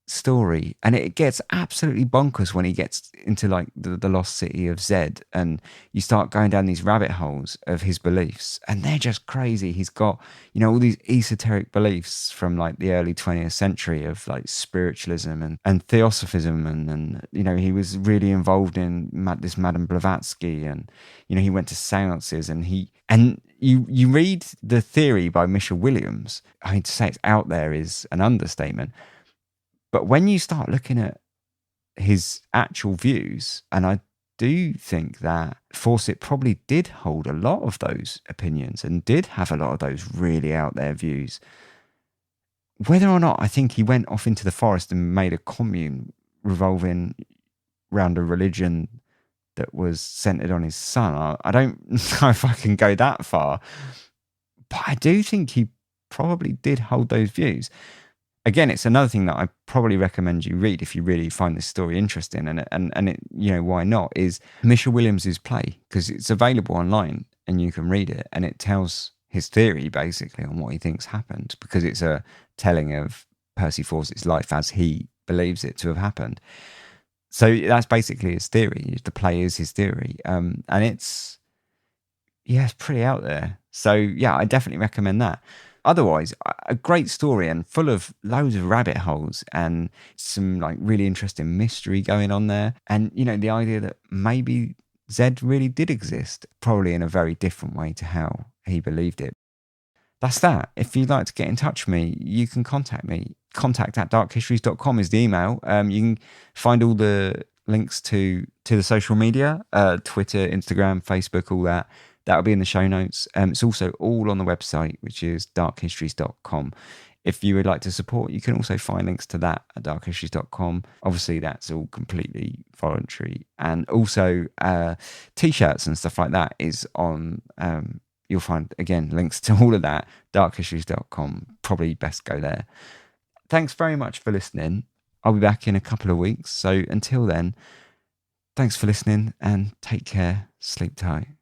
story. And it gets absolutely bonkers when he gets into like the lost city of Zed, and you start going down these rabbit holes of his beliefs, and they're just crazy. He's got, you know, all these esoteric beliefs from like the early 20th century of like spiritualism and theosophism, and you know, he was really involved in this Madame Blavatsky, and you know, he went to seances, and you read the theory by Michelle Williams. I mean, to say it's out there is an understatement. But when you start looking at his actual views, and I do think that Fawcett probably did hold a lot of those opinions and did have a lot of those really out there views. Whether or not I think he went off into the forest and made a commune revolving around a religion that was centered on his son, I don't know if I can go that far. But I do think he probably did hold those views. Again, it's another thing that I probably recommend you read if you really find this story interesting, and it, you know, why not, is Michelle Williams's play, because it's available online and you can read it, and it tells his theory basically on what he thinks happened, because it's a telling of Percy Fawcett's life as he believes it to have happened. So that's basically his theory. The play is his theory, and it's pretty out there. So yeah, I definitely recommend that. Otherwise, a great story and full of loads of rabbit holes and some like really interesting mystery going on there. And, you know, the idea that maybe Zed really did exist, probably in a very different way to how he believed it. That's that. If you'd like to get in touch with me, you can contact me. contact@darkhistories.com is the email. You can find all the links to the social media, Twitter, Instagram, Facebook, all that. That'll be in the show notes. It's also all on the website, which is darkhistories.com. If you would like to support, you can also find links to that at darkhistories.com. Obviously, that's all completely voluntary. And also T-shirts and stuff like that is on... you'll find, again, links to all of that, darkhistories.com. Probably best go there. Thanks very much for listening. I'll be back in a couple of weeks. So until then, thanks for listening and take care. Sleep tight.